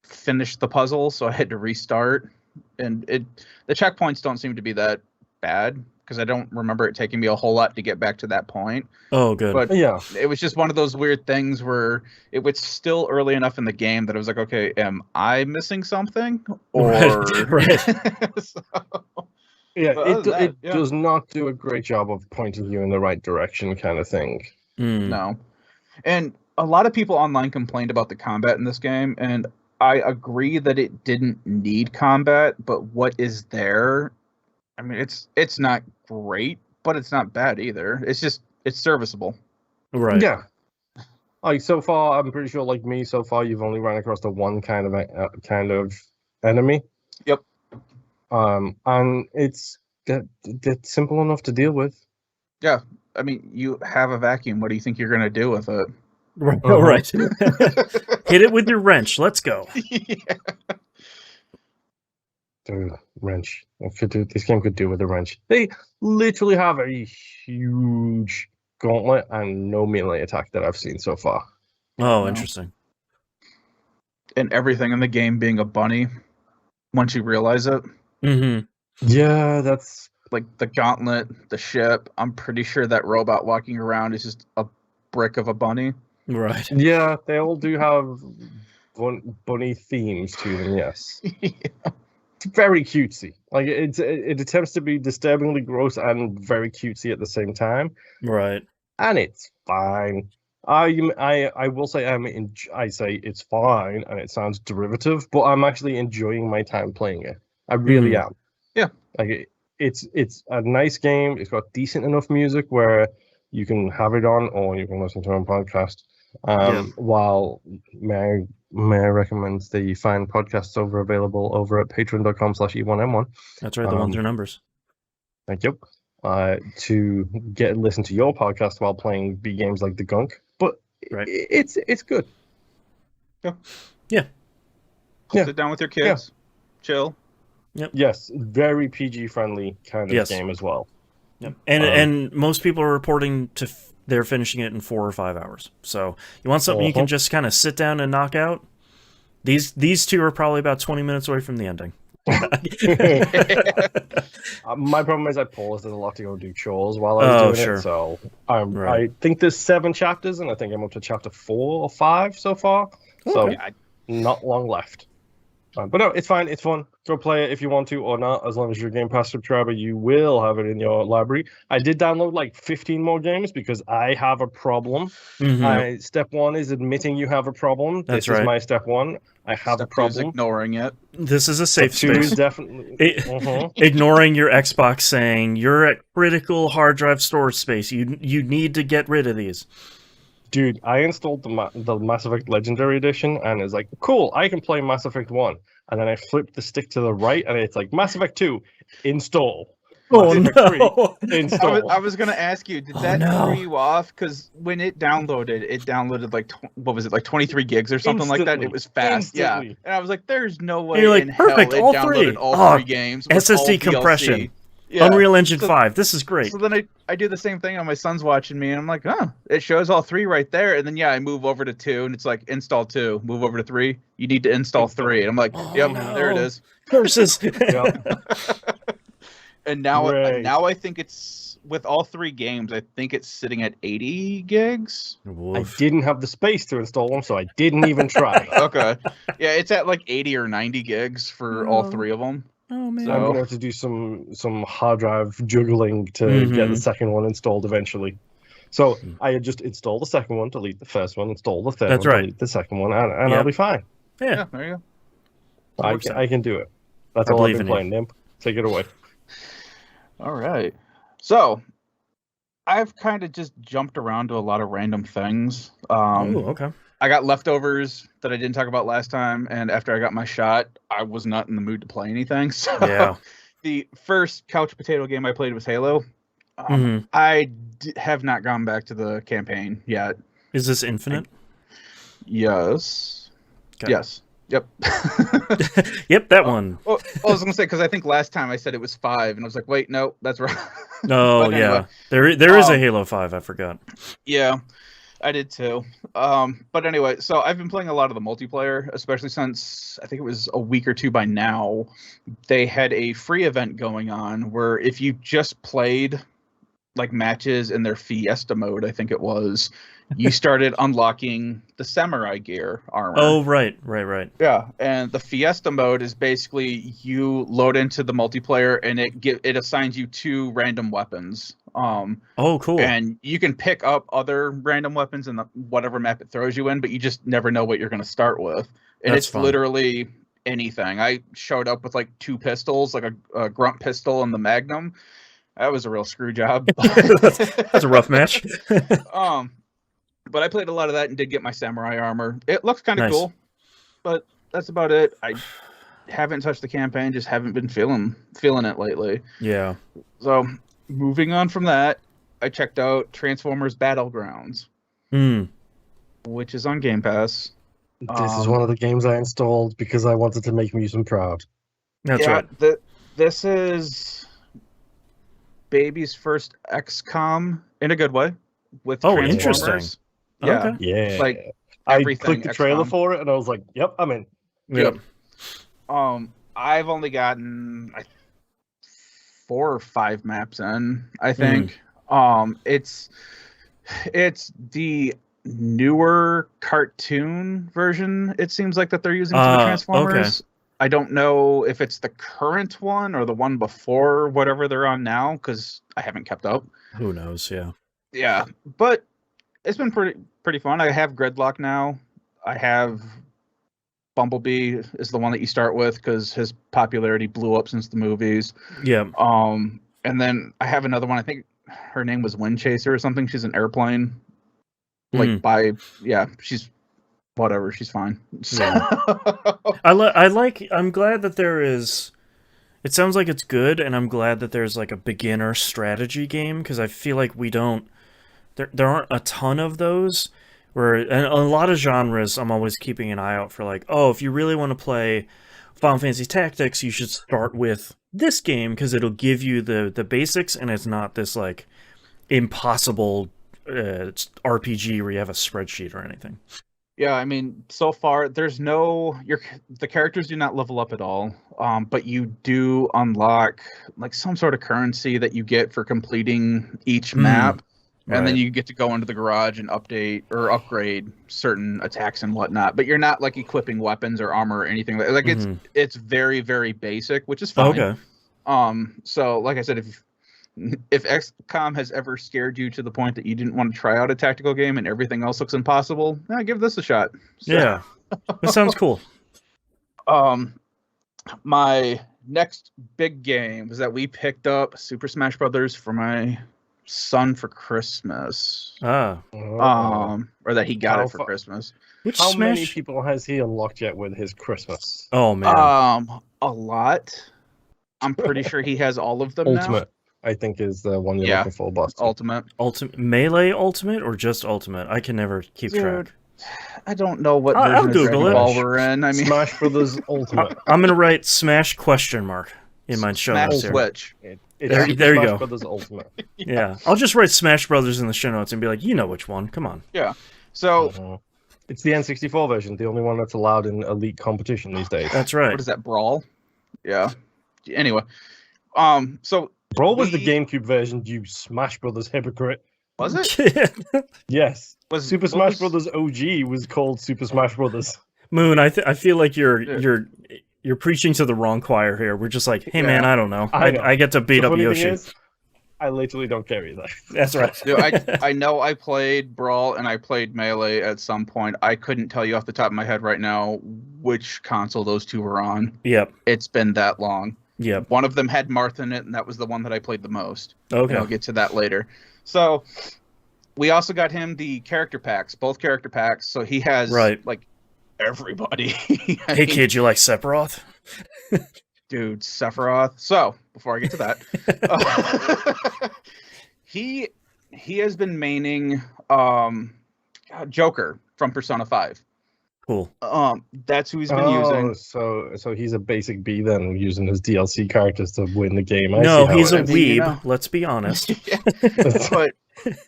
finish the puzzle, so I had to restart. And the checkpoints don't seem to be that bad, because I don't remember it taking me a whole lot to get back to that point. Oh, good. But Yeah, it was just one of those weird things where it was still early enough in the game that I was like, okay, am I missing something? Or Right. So, yeah, but other than it that, yeah. does not do a great job of pointing you in the right direction, kind of thing. No. And a lot of people online complained about the combat in this game, and I agree that it didn't need combat, but what is there? I mean, it's not great, but it's not bad either. It's serviceable. Right. Yeah. Like, so far, I'm pretty sure, like me, so far you've only run across the one kind of enemy. Yep. And it's that's simple enough to deal with. Yeah. I mean, you have a vacuum. What do you think you're going to do with it? Right. Oh, right. Hit it with your wrench. Let's go. Yeah. Dude, wrench. This game could do with a wrench. They literally have a huge gauntlet and no melee attack that I've seen so far. Oh, interesting. And everything in the game being a bunny once you realize it. Yeah, that's like the gauntlet, the ship. I'm pretty sure that robot walking around is just a brick of a bunny. Right. Yeah, they all do have bunny themes to them, yes. Yeah. It's very cutesy. Like, it attempts to be disturbingly gross and very cutesy at the same time. Right. And it's fine. I will say I say it's fine, and it sounds derivative, but I'm actually enjoying my time playing it. I really am. Yeah. Like, it's a nice game. It's got decent enough music where you can have it on or you can listen to it on podcast. While may I recommend the fine podcasts available over at patreon.com/E1M1. That's right, the ones are numbers. Thank you. To listen to your podcast while playing B games like the Gunk. But it's good. Yeah. Sit down with your kids. Chill. Yep. Yes, very PG friendly kind of game as well. Yep. And most people are reporting they're finishing it in 4 or 5 hours. So you want something you can just kind of sit down and knock out? These two are probably about 20 minutes away from the ending. My problem is I paused. There's a lot to go do chores while I was doing it. So I think there's 7 chapters, and I think I'm up to chapter 4 or 5 so far. So not long left. But no, it's fine. It's fun. Go play it if you want to or not. As long as you're a Game Pass subscriber, you will have it in your library. I did download like 15 more games because I have a problem. Step 1 is admitting you have a problem. This is my step 1. I have a problem. Step 2 is ignoring it. This is a safe Step 2 space. is definitely ignoring your Xbox saying you're at critical hard drive storage space. You need to get rid of these. Dude, I installed the Mass Effect Legendary Edition, and it's like, cool, I can play Mass Effect 1. And then I flipped the stick to the right, and it's like, Mass Effect 2, install. Oh Mass Effect 3 no! install. I was gonna ask you, did that throw you off? Because when it downloaded like what was it, like 23 gigs or something like that? It was fast, Instantly. yeah. And I was like, "There's no And way you're like, in perfect, hell it all downloaded three. all Oh, three games with all SSD compression. DLC." Yeah. Unreal Engine So- 5. This is great. So then I do the same thing on my son's watching me, and I'm like, oh, it shows all three right there. And then I move over to 2, and it's like install 2, move over to 3. You need to install 3. And I'm like, yep, Oh, there it no. is. Curses. And now Great. now I think it's with all 3 games. I think it's sitting at 80 gigs. I Woof. didn't have the space to install them, so I didn't even try. Okay, yeah, it's at like 80 or 90 gigs for all Oh. 3 of them. Oh man. So- I'm gonna have to do some hard drive juggling to get the Mhm. second one installed eventually. So I had just installed the second one, delete the first one, install the third That's one, right. delete the second one, and Yep. I'll be fine. Yeah. There you I works out. can do it. That's I all I've believe been in you. playing. Nimp, take it away. go. All right. So I've kind of just jumped around to a lot of random things. Oh, okay. I got leftovers that I didn't talk about last time, and after I got my shot, I was not in the mood to play anything. So Yeah. the first couch potato game I played was Halo. Mhm. I have not gone back to the campaign yet. Is this Infinite? Yes. Okay. Yes. Yep. Yep, that one. Well, I was gonna say because I think last time I said it was 5, and I was like, wait, no, that's right. No, But anyway, yeah. There is a um, Halo 5, I forgot. Yeah, I did too. But anyway, so I've been playing a lot of the multiplayer, especially since I think it was a week or 2 by now. They had a free event going on where if you just played like matches in their Fiesta mode, I think it was, you started unlocking the samurai gear armor. Oh, right. Yeah, and the Fiesta mode is basically you load into the multiplayer and it assigns you 2 random weapons. Oh, cool. And you can pick up other random weapons in whatever map it throws you in, but you just never know what you're going to start with. And That's it's fun. literally anything. I showed up with like 2 pistols, like a grunt pistol and the Magnum. That was a real screw job. That's a rough match. But I played a lot of that and did get my samurai armor. It looks kind of Nice. cool, but that's about it. I haven't touched the campaign, just haven't been feeling it lately. Yeah. So moving on from that, I checked out Transformers Battlegrounds, Mm. which is on Game Pass. This is one of the games I installed because I wanted to make Musen proud. That's right. This is baby's first XCOM in a good way with Oh, Transformers. interesting. Yeah, Okay. Yeah, like I everything clicked the trailer XCOM. for it and I was like, "Yep, I'm in." Yep. I've only gotten 4 or 5 maps in, I think. It's the newer cartoon version, it seems like, that they're using for the Transformers. Okay. I don't know if it's the current one or the one before whatever they're on now, because I haven't kept up. Who knows? Yeah. Yeah, but it's been pretty fun. I have Gridlock now. I have Bumblebee is the one that you start with because his popularity blew up since the movies. Yeah. And then I have another one. I think her name was Wind Chaser or something. She's an airplane. She's whatever. She's fine. I'm glad that there is. It sounds like it's good, and I'm glad that there's like a beginner strategy game because I feel like we don't. There aren't a ton of those. And a lot of genres, I'm always keeping an eye out for like, oh, if you really want to play Final Fantasy Tactics, you should start with this game because it'll give you the basics, and it's not this like impossible RPG where you have a spreadsheet or anything. Yeah, I mean, so far there's the characters do not level up at all, but you do unlock like some sort of currency that you get for completing each map, and then right. you get to go into the garage and update or upgrade certain attacks and whatnot. But you're not like equipping weapons or armor or anything like it's very, very basic, which is fine. Okay. So like I said, if XCOM has ever scared you to the point that you didn't want to try out a tactical game and everything else looks impossible, give this a shot. So, Yeah, that sounds cool. My next big game was that we picked up Super Smash Brothers for my son for Christmas. Ah, Or that he got How it for Christmas. which How Smash? many people has he unlocked yet with his Christmas? Oh man. A lot. I'm pretty sure he has all of them now. Ultimate. I think is the one you're Yeah. looking for, Boston. Ultimate Melee Ultimate or just Ultimate? I can never keep track. I don't know what I'll version of Google Dragon it. Ball we're in. I mean, Smash Brothers Ultimate. I'm gonna write Smash ? In my show Smash notes here. Switch. It's There Super you Smash go. Brothers Ultimate. Yeah, I'll just write Smash Brothers in the show notes and be like, you know which one? Come on. Yeah. So It's the N64 version, the only one that's allowed in elite competition these days. That's right. what is that, Brawl? Yeah. Anyway, so Brawl was the GameCube version, you Smash Brothers hypocrite. was it? Yes. Was Super Smash Brothers OG was called Super Smash Brothers. Moon, I feel like you're preaching to the wrong choir here. We're just like, hey man, I don't know. I know. I get to beat The up funny thing Yoshi. is, I literally don't care either. That's right. Dude, I know I played Brawl and I played Melee at some point. I couldn't tell you off the top of my head right now which console those two were on. Yep. It's been that long. Yep. One of them had Marth in it, and that was the one that I played the most. Okay. And I'll get to that later. So we also got him the character packs, both character packs. So he has like everybody. Hey kid, you like Sephiroth? Dude, Sephiroth. So before I get to that, he has been maining Joker from Persona 5. Cool. That's who he's been using. So he's a basic B then, using his DLC characters to win the game. No, he's a is. weeb. You know. Let's be honest. But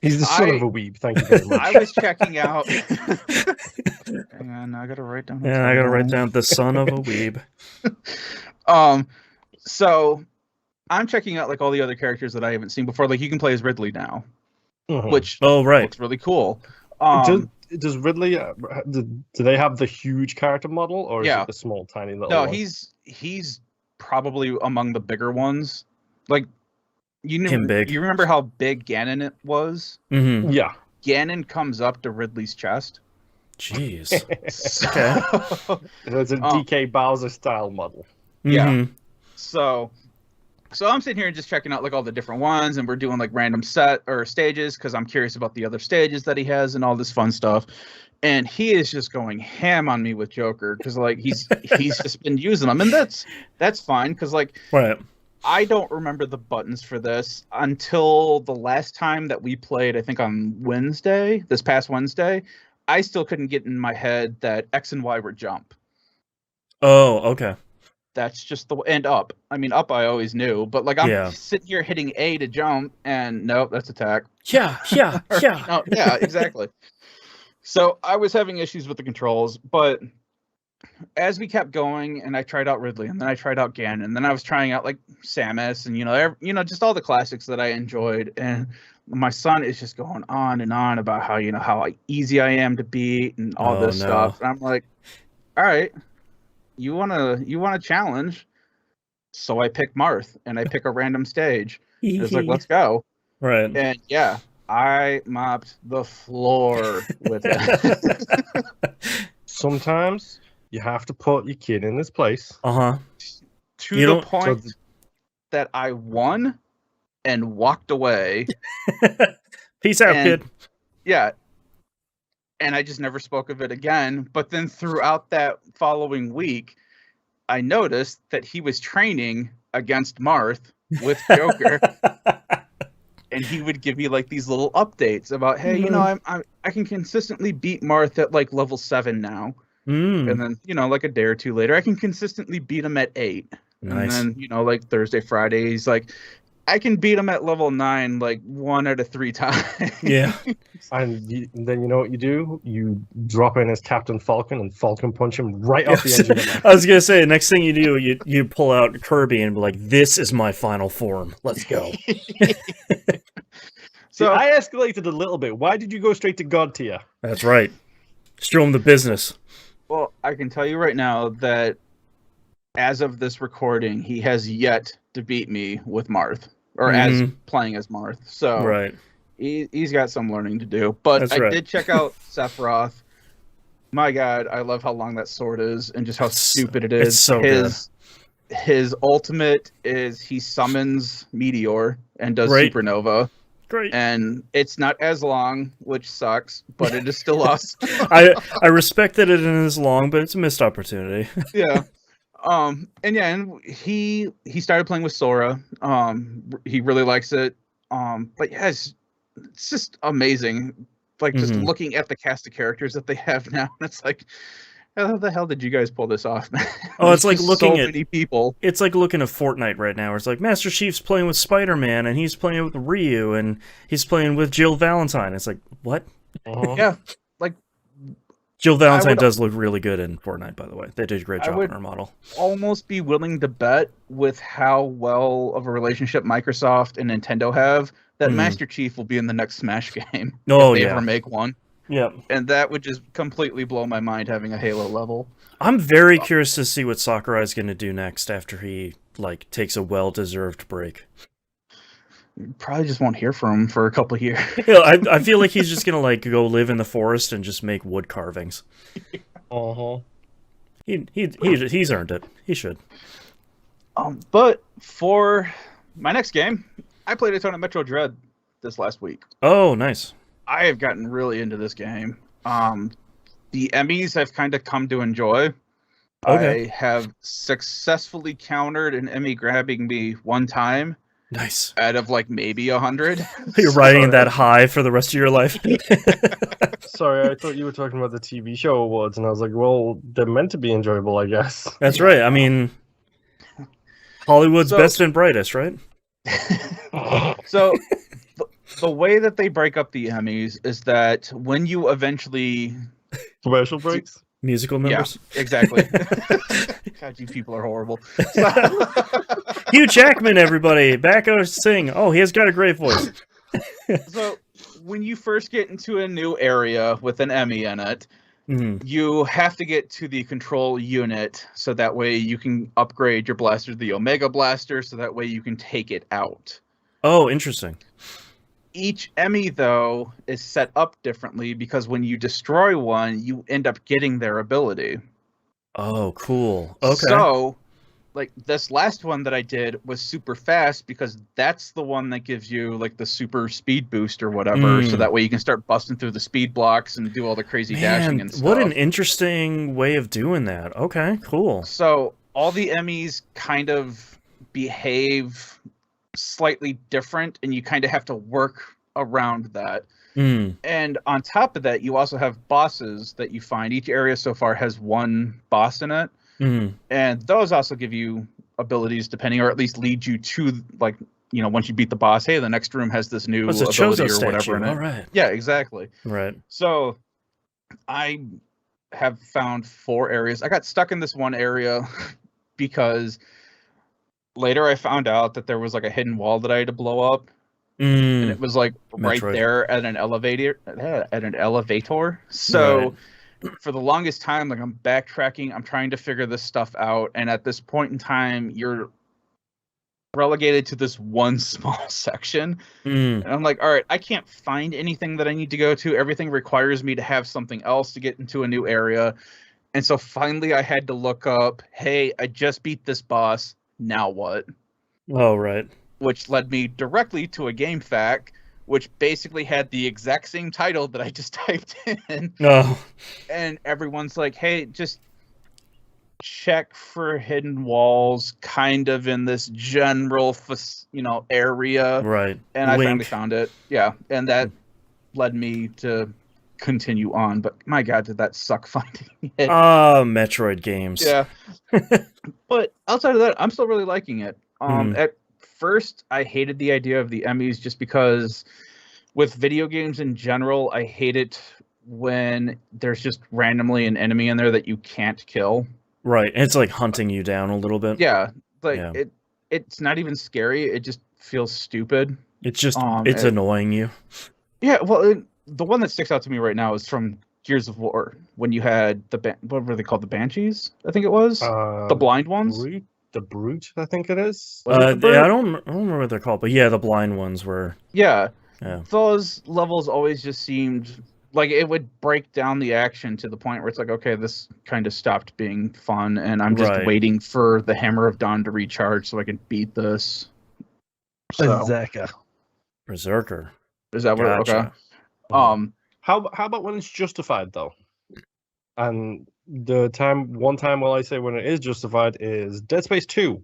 he's the son of a weeb. Thank you very much. I was checking out. Hang on, I gotta write down. Yeah, I gotta write down the son of a weeb. So I'm checking out like all the other characters that I haven't seen before. Like you can play as Ridley now, which looks really cool. Does Ridley? Do they have the huge character model, or is it the small, tiny little? No, one? he's probably among the bigger ones. Like you know, Him big. You remember how big Ganon was? Mm-hmm. Yeah, Ganon comes up to Ridley's chest. Jeez. Okay. It's a DK Bowser style model. Yeah. Mm-hmm. So I'm sitting here and just checking out like all the different ones, and we're doing like random set or stages because I'm curious about the other stages that he has and all this fun stuff. And he is just going ham on me with Joker because like he's just been using them, and that's fine because like I don't remember the buttons for this until the last time that we played. I think on this past Wednesday, I still couldn't get in my head that X and Y were jump. Oh, okay. That's just the and up. I mean, up I always knew, but like I'm sitting here hitting A to jump, and nope, that's attack. Yeah. No, yeah, exactly. So I was having issues with the controls, but as we kept going, and I tried out Ridley, and then I tried out Ganon, and then I was trying out like Samus, and just all the classics that I enjoyed, and my son is just going on and on about how easy I am to beat and all this stuff, and I'm like, all right. You want a challenge, so I pick Marth, and I pick a random stage. It's like, let's go. Right. And yeah, I mopped the floor with it. Sometimes you have to put your kid in his place. To the point that I won and walked away. Peace out, kid. Yeah. And I just never spoke of it again. But then throughout that following week, I noticed that he was training against Marth with Joker. And he would give me like these little updates about, hey, I can consistently beat Marth at like level 7 now. And then, like a day or two later, I can consistently beat him at 8. Nice. And then, like Thursday, Friday, he's like, I can beat him at level 9 like 1 out of 3 times. Yeah. And then you know what you do? You drop in as Captain Falcon and Falcon punch him right off the edge of the map. I was gonna say, next thing you do, you pull out Kirby and be like, "This is my final form. Let's go." So I escalated a little bit. Why did you go straight to God tier? That's right. Show him the business. Well, I can tell you right now that as of this recording, he has yet to beat me with Marth, or as playing as Marth. So he's got some learning to do. But I did check out Sephiroth. My God, I love how long that sword is and just how stupid it is. It's so good. His ultimate is he summons Meteor and does Supernova. Great. And it's not as long, which sucks, but it is still awesome. I respect that it is long, but it's a missed opportunity. Yeah. And yeah, and he started playing with Sora. He really likes it. But yeah, it's just amazing. Like just Mhm. looking at the cast of characters that they have now, and it's like, how the hell did you guys pull this off, man? Oh, it's There's like just looking so at many people. it's like looking at Fortnite right now. Where it's like Master Chief's playing with Spider-Man, and he's playing with Ryu, and he's playing with Jill Valentine. It's like, what? Yeah, like Jill Valentine would- does look really good in Fortnite, by the way. They did a great I job would- on her model. almost be willing to bet with how well of a relationship Microsoft and Nintendo have that Mhm. Master Chief will be in the next Smash game Oh, if they yeah. ever make one. Yeah. And that would just completely blow my mind having a Halo level. I'm very curious to see what Sakurai's going to do next after he like takes a well-deserved break. Probably just won't hear from him for a couple of years. Yeah, I feel like he's just going to like go live in the forest and just make wood carvings. Uh-huh. He's earned it. He should. But for my next game, I played a ton of Metroid Dread this last week. Oh, nice. I have gotten really into this game. The Emmys I've kind of come to enjoy. Okay. I have successfully countered an Emmy grabbing me one time Nice. out of like maybe 100. You're riding that high for the rest of your life. Sorry, I thought you were talking about the TV show awards, and I was like, well, they're meant to be enjoyable, I guess. That's right. I mean, Hollywood's best and brightest, right? So the way that they break up the Emmys is that when you eventually Commercial breaks? Musical numbers. Yeah, exactly. God, you people are horrible. So, Hugh Jackman, everybody, back out to sing. Oh, he has got a great voice. so when you first get into a new area with an Emmy in it, Mhm. you have to get to the control unit so that way you can upgrade your blaster to the Omega Blaster so that way you can take it out. Oh, interesting. Each Emmy, though, is set up differently because when you destroy one, you end up getting their ability. Oh, cool. Okay. So, like, this last one that I did was super fast because that's the one that gives you, like, the super speed boost or whatever. So that way you can start busting through the speed blocks and do all the crazy dashing and stuff. What an interesting way of doing that. Okay, cool. So, all the Emmys kind of behave slightly different, and you kind of have to work around that. And on top of that, you also have bosses that you find. Each area so far has one boss in it, and those also give you abilities depending, or at least lead you to, like, you know, once you beat the boss, hey, the next room has this new It's a ability Chozo or whatever statue. in it. All right. Yeah, exactly. Right. So I have found 4 areas. I got stuck in this one area because later I found out that there was like a hidden wall that I had to blow up, and it was like right Metroid. there at an elevator. So for the longest time, like, I'm backtracking, I'm trying to figure this stuff out, and at this point in time, you're relegated to this one small section, and I'm like, all right, I can't find anything that I need to go to. Everything requires me to have something else to get into a new area. And so finally I had to look up, hey, I just beat this boss, now what? Oh, right. Which led me directly to a game fact, which basically had the exact same title that I just typed in. Oh. And everyone's like, hey, just check for hidden walls kind of in this general, area. Right. And I finally found it. Yeah. And that led me to continue on. But my God, did that suck finding it. Metroid games. Yeah. But outside of that, I'm still really liking it. At first, I hated the idea of the Emmys just because with video games in general, I hate it when there's just randomly an enemy in there that you can't kill. Right. And it's like hunting you down a little bit. Yeah. Like it's not even scary. It just feels stupid. It's just it's annoying you. Yeah, well, the one that sticks out to me right now is from Gears of War, when you had what were they called? The Banshees, I think it was. The blind ones. The Brute, I think it is. I don't remember what they're called, but yeah, the blind ones were. Yeah. Those levels always just seemed like it would break down the action to the point where it's like, okay, this kind of stopped being fun, and I'm just waiting for the Hammer of Dawn to recharge so I can beat this. Berserker. Is that what? Gotcha. Okay. How about when it's justified though? And one time while I say when it is justified is Dead Space 2.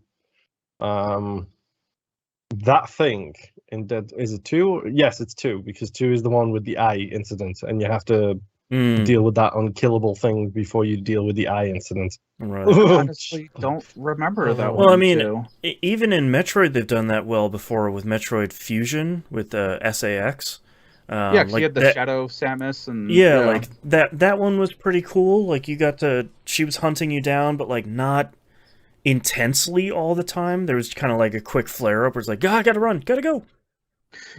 That thing in Dead, is it 2? Yes, it's 2, because 2 is the one with the eye incident, and you have to deal with that unkillable thing before you deal with the eye incident. Right. I honestly don't remember that one. Well, I mean, too. Even in Metroid, they've done that well before with Metroid Fusion with the SAX. Yeah, because like you had the Shadow Samus and like that one was pretty cool. Like she was hunting you down, but like not intensely all the time. There was kind of like a quick flare up where it's like, I gotta run, gotta go.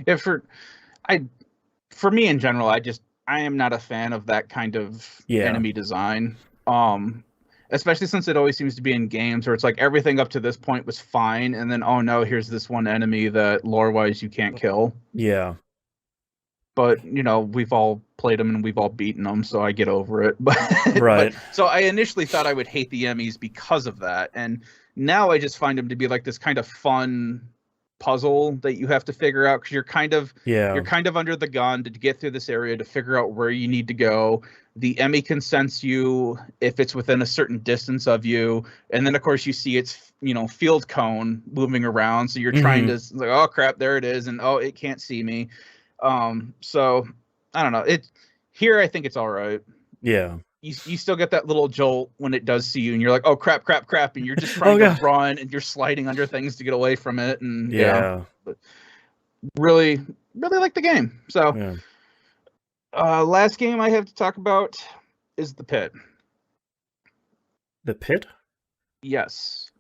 Yeah, for me in general, I am not a fan of that kind of enemy design. Especially since it always seems to be in games where it's like everything up to this point was fine, and then oh no, here's this one enemy that lore-wise you can't kill. Yeah. But we've all played them and we've all beaten them, so I get over it. But right. So I initially thought I would hate the Emmys because of that, and now I just find them to be like this kind of fun puzzle that you have to figure out, because you're kind of under the gun to get through this area to figure out where you need to go. The Emmy can sense you if it's within a certain distance of you, and then of course you see its field cone moving around, so you're trying to like, oh crap, there it is, and oh, it can't see me. So I don't know. Here I think it's all right. Yeah. You still get that little jolt when it does see you, and you're like, oh crap, and you're just trying to run, and you're sliding under things to get away from it, and but really like the game. So last game I have to talk about is The Pit. The Pit? Yes.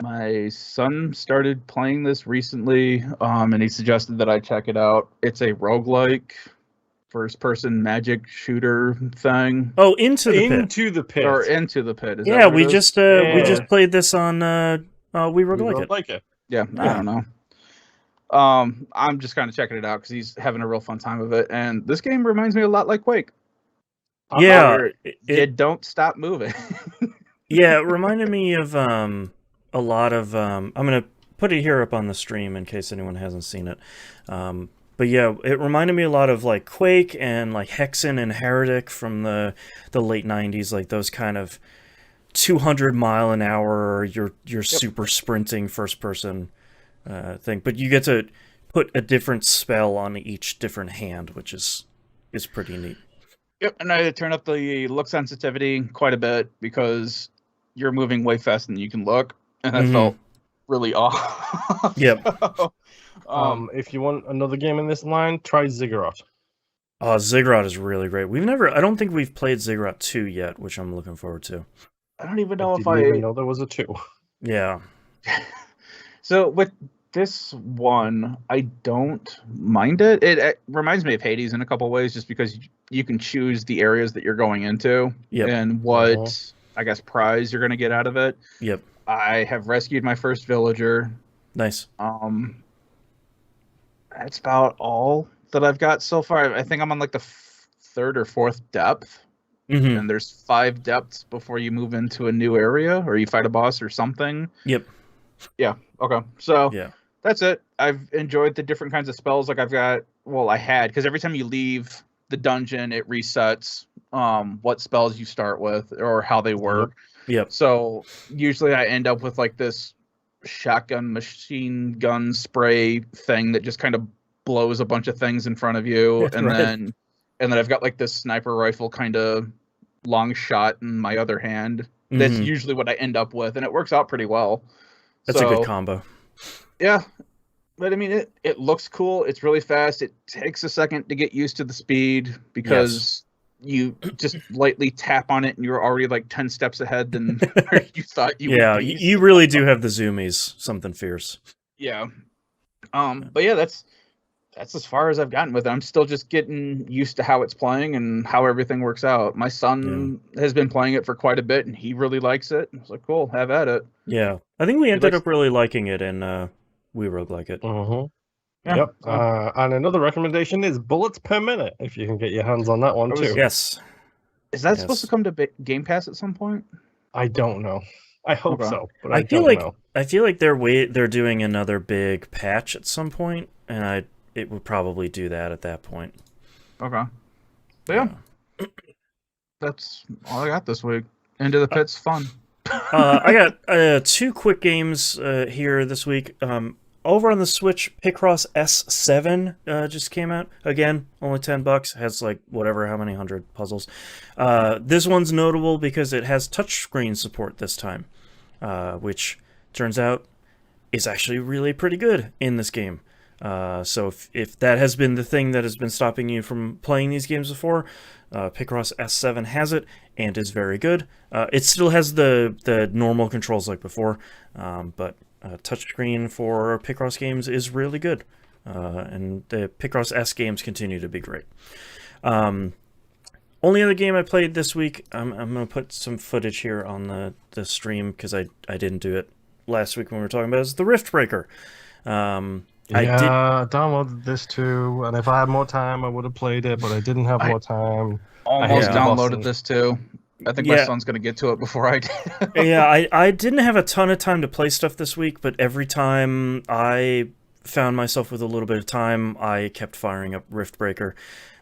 My son started playing this recently, and he suggested that I check it out. It's a roguelike first-person magic shooter thing. Oh, Into the Pit. Or Into the Pit. Is yeah, we just played this on We Roguelike It. Yeah, I don't know. I'm just kind of checking it out because he's having a real fun time with it, and this game reminds me a lot like Quake. Yeah, you don't stop moving. Yeah, it reminded me of a lot of. I'm gonna put it here up on the stream in case anyone hasn't seen it. But yeah, it reminded me a lot of like Quake and like Hexen and Heretic from the late '90s, like those kind of 200-mile-an-hour, you're super sprinting first person thing. But you get to put a different spell on each different hand, which is pretty neat. Yep, and I had to turn up the look sensitivity quite a bit because you're moving way faster than you can look, and that felt really off. Yep. If you want another game in this line, try Ziggurat. Oh, Ziggurat is really great. I don't think we've played Ziggurat 2 yet, which I'm looking forward to. I don't even know I didn't even know there was a 2. Yeah. So with this one, I don't mind it. It reminds me of Hades in a couple ways, just because you can choose the areas that you're going into and what I guess prize you're going to get out of it. Yep. I have rescued my first villager. Nice. That's about all that I've got so far. I think I'm on like the third or fourth depth. And there's 5 depths before you move into a new area or you fight a boss or something. Yep. Yeah. Okay. So yeah, that's it. I've enjoyed the different kinds of spells. Like I had, because every time you leave the dungeon, it resets what spells you start with or how they work. Yep. So usually I end up with like this shotgun machine gun spray thing that just kind of blows a bunch of things in front of you. And then I've got like this sniper rifle kind of long shot in my other hand. That's usually what I end up with, and it works out pretty well. That's a good combo. Yeah. But I mean, it looks cool. It's really fast. It takes a second to get used to the speed because you just lightly tap on it and you're already like 10 steps ahead than where you thought you would be. Yeah, you really do have the zoomies. Something fierce. Yeah. But yeah, that's as far as I've gotten with it. I'm still just getting used to how it's playing and how everything works out. My son has been playing it for quite a bit, and he really likes it. It's like, cool, have at it. Yeah. I think we ended up really liking it in We Roguelike It. Yeah. Yep. And another recommendation is Bullets Per Minute, if you can get your hands on that one, too. Yes. Is that supposed to come to Game Pass at some point? I don't know. I hope so, but I feel don't know. I feel like they're doing another big patch at some point, and it would probably do that at that point. Okay. But yeah. That's all I got this week. Into the Pit's fun. I got 2 quick games here this week. Over on the Switch, Picross S7 just came out. Again, only $10. Has like whatever, how many hundred puzzles. This one's notable because it has touchscreen support this time, which turns out is actually really pretty good in this game. So if that has been the thing that has been stopping you from playing these games before, Picross S7 has it and is very good. It still has the normal controls like before, but touchscreen for Picross games is really good. And the Picross S games continue to be great. Only other game I played this week, I'm going to put some footage here on the stream because I didn't do it last week when we were talking about it, is the Riftbreaker. I downloaded this too, and if I had more time, I would have played it, but I didn't have more time. Almost downloaded this too. I think my son's going to get to it before I do. Yeah, I didn't have a ton of time to play stuff this week, but every time I found myself with a little bit of time, I kept firing up Riftbreaker.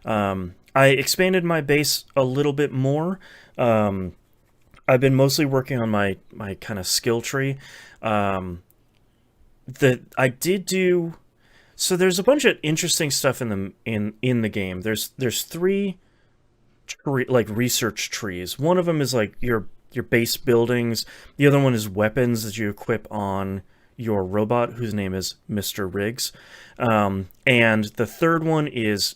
I expanded my base a little bit more. I've been mostly working on my kind of skill tree. That I did do. So there's a bunch of interesting stuff in the game. There's 3 research trees. One of them is like your base buildings. The other one is weapons that you equip on your robot, whose name is Mr. Riggs. And the third one is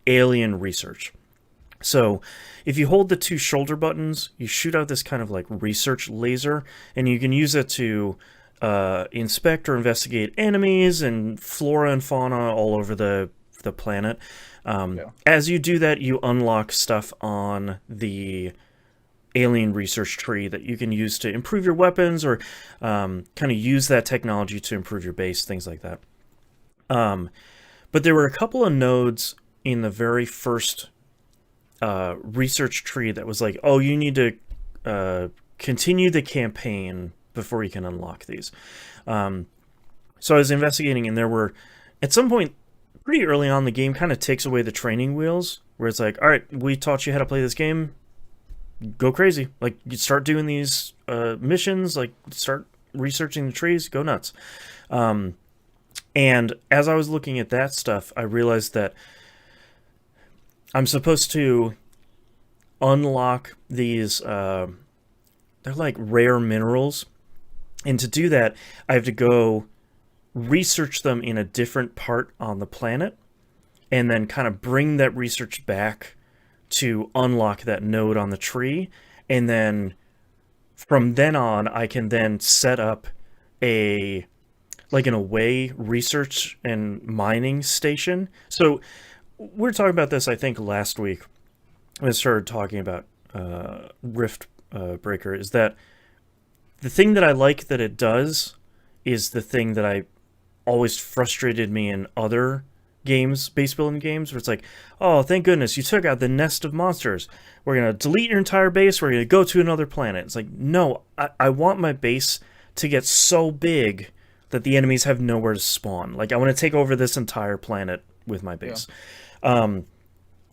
alien research. So if you hold the 2 shoulder buttons, you shoot out this kind of like research laser, and you can use it to inspect or investigate enemies and flora and fauna all over the planet. As you do that, you unlock stuff on the alien research tree that you can use to improve your weapons or kind of use that technology to improve your base, things like that. But there were a couple of nodes in the very first research tree that was like, oh, you need to continue the campaign before you can unlock these. So I was investigating, and there were, at some point, pretty early on, the game kind of takes away the training wheels, where it's like, all right, we taught you how to play this game, go crazy. Like, you start doing these missions, like, start researching the trees, go nuts. And as I was looking at that stuff, I realized that I'm supposed to unlock these, they're like rare minerals. And to do that, I have to go research them in a different part on the planet and then kind of bring that research back to unlock that node on the tree. And then from then on, I can then set up an away research and mining station. So we were talking about this, I think, last week when I started talking about Riftbreaker, is that the thing that I like that it does is the thing that I always frustrated me in other games, base building games, where it's like, oh, thank goodness you took out the nest of monsters. We're going to delete your entire base. We're going to go to another planet. It's like, no, I want my base to get so big that the enemies have nowhere to spawn. Like, I want to take over this entire planet with my base. Yeah.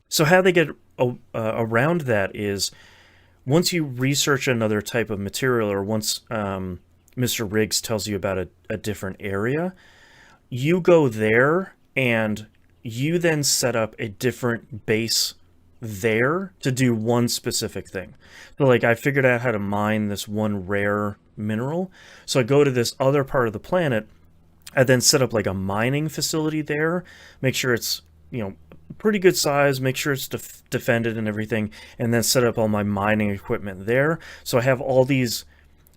So how they get around that is, once you research another type of material, or once Mr. Riggs tells you about a different area, you go there and you then set up a different base there to do one specific thing. So like, I figured out how to mine this one rare mineral. So I go to this other part of the planet. I then set up like a mining facility there, make sure it's, pretty good size, make sure it's defended and everything, and then set up all my mining equipment there. So I have all these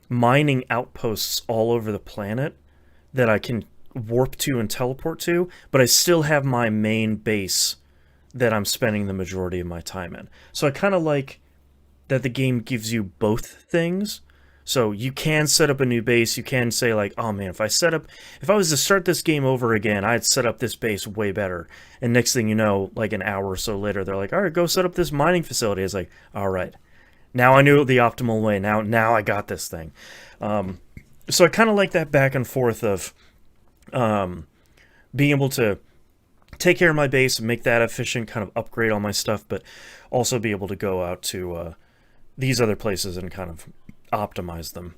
mining outposts all over the planet that I can warp to and teleport to, but I still have my main base that I'm spending the majority of my time in. So I kind of like that the game gives you both things. So you can set up a new base. You can say like, oh man, if I was to start this game over again, I'd set up this base way better. And next thing you know, like an hour or so later, they're like, all right, go set up this mining facility. It's like, all right, now I knew the optimal way. Now I got this thing. So I kind of like that back and forth of being able to take care of my base and make that efficient, kind of upgrade all my stuff, but also be able to go out to these other places and kind of optimize them.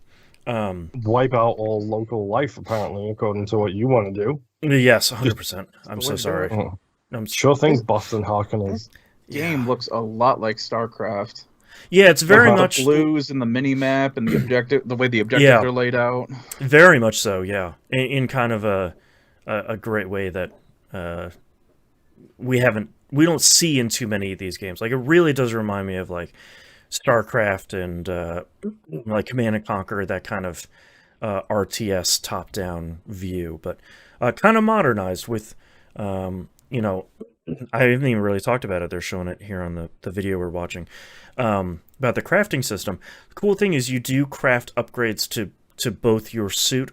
Wipe out all local life, apparently, according to what you want to do. Yes, 100%. I'm so sorry. I'm sure thing Boston Hawkins. Game looks a lot like StarCraft. Yeah, it's very much the blues and the mini map and the objective, the way the objectives are laid out. Very much so, yeah. In kind of a great way that we don't see in too many of these games. Like, it really does remind me of like StarCraft and like Command and Conquer, that kind of RTS top-down view, but kind of modernized with, you know, I haven't even really talked about it. They're showing it here on the video we're watching, about the crafting system. The cool thing is you do craft upgrades to both your suit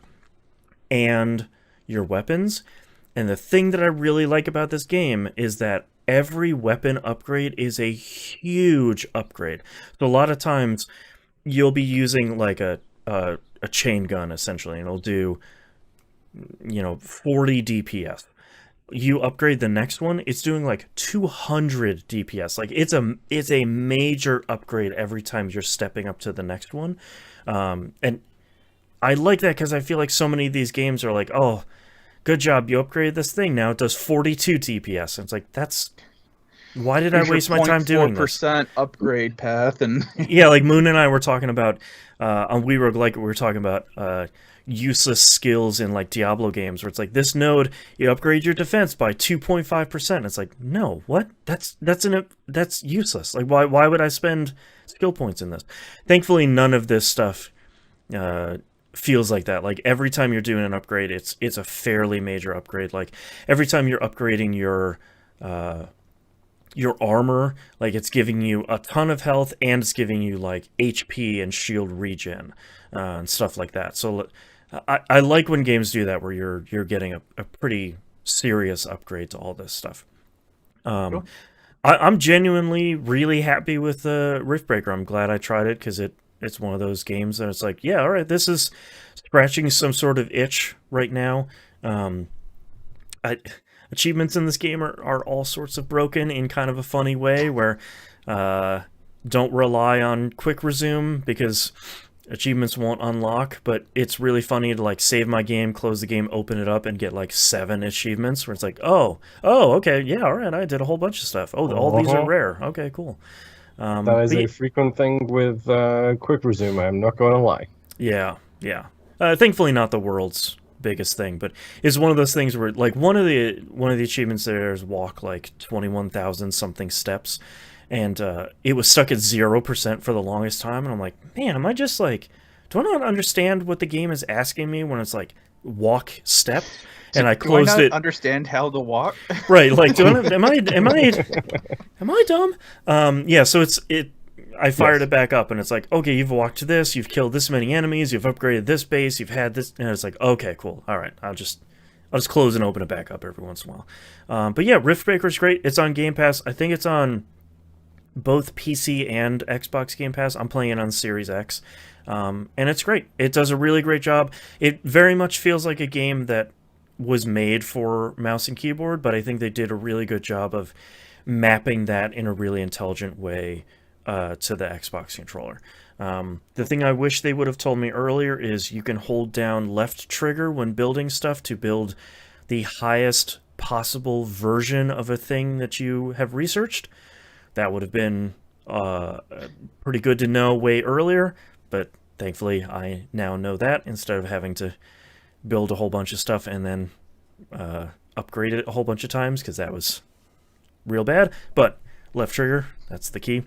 and your weapons. And the thing that I really like about this game is that every weapon upgrade is a huge upgrade. So a lot of times you'll be using like a chain gun, essentially, and it'll do, you know, 40 DPS. You upgrade the next one, it's doing like 200 DPS. Like, it's a major upgrade every time you're stepping up to the next one. And I like that because I feel like so many of these games are like, oh, good job, you upgraded this thing, now it does 42 DPS. And it's like, why did I waste my time doing this? 0.4% upgrade path. And yeah, like Moon and I were talking about on We Roguelike, we were talking about useless skills in like Diablo games, where it's like, this node, you upgrade your defense by 2.5%. It's like, no, what? That's useless. Like, why would I spend skill points in this? Thankfully, none of this stuff feels like that. Like, every time you're doing an upgrade, it's a fairly major upgrade. Like, every time you're upgrading your armor, like, it's giving you a ton of health, and it's giving you like HP and shield regen and stuff like that. So I like when games do that, where you're getting a pretty serious upgrade to all this stuff. Cool. I'm genuinely really happy with Riftbreaker. I'm glad I tried it, because it's one of those games that it's like, yeah, all right, this is scratching some sort of itch right now. Achievements in this game are all sorts of broken in kind of a funny way, where don't rely on quick resume, because achievements won't unlock. But it's really funny to like save my game, close the game, open it up, and get like 7 achievements, where it's like, oh, okay, yeah, all right, I did a whole bunch of stuff. Oh, all these are rare. Okay, cool. That is a frequent thing with quick resume, I'm not going to lie. Yeah. Thankfully not the world's biggest thing, but it's one of those things where like one of the achievements there is walk like 21,000 something steps, and it was stuck at 0% for the longest time, and I'm like, man, am I just like, do I not understand what the game is asking me when it's like walk step? And I closed it. Understand how to walk? Right, like, am I dumb? Yeah, so I fired it back up, and it's like, okay, you've walked this, you've killed this many enemies, you've upgraded this base, you've had this, and it's like, okay, cool, all right, I'll just close and open it back up every once in a while. But yeah, Riftbreaker's great. It's on Game Pass. I think it's on both PC and Xbox Game Pass. I'm playing it on Series X, and it's great. It does a really great job. It very much feels like a game that was made for mouse and keyboard, but I think they did a really good job of mapping that in a really intelligent way to the Xbox controller. The thing I wish they would have told me earlier is you can hold down left trigger when building stuff to build the highest possible version of a thing that you have researched. That would have been pretty good to know way earlier, but thankfully I now know that, instead of having to build a whole bunch of stuff and then upgrade it a whole bunch of times, because that was real bad. But left trigger, that's the key.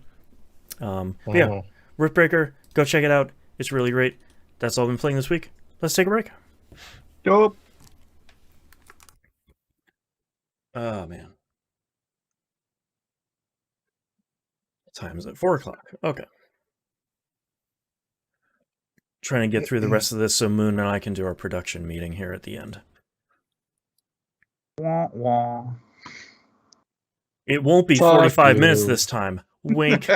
Yeah, Riftbreaker, go check it out. It's really great. That's all I've been playing this week. Let's take a break. Dope. Oh, man. What time is it? 4 o'clock. Okay. Trying to get through the rest of this so Moon and I can do our production meeting here at the end. Wah, wah. It won't be 45 minutes this time. Wink.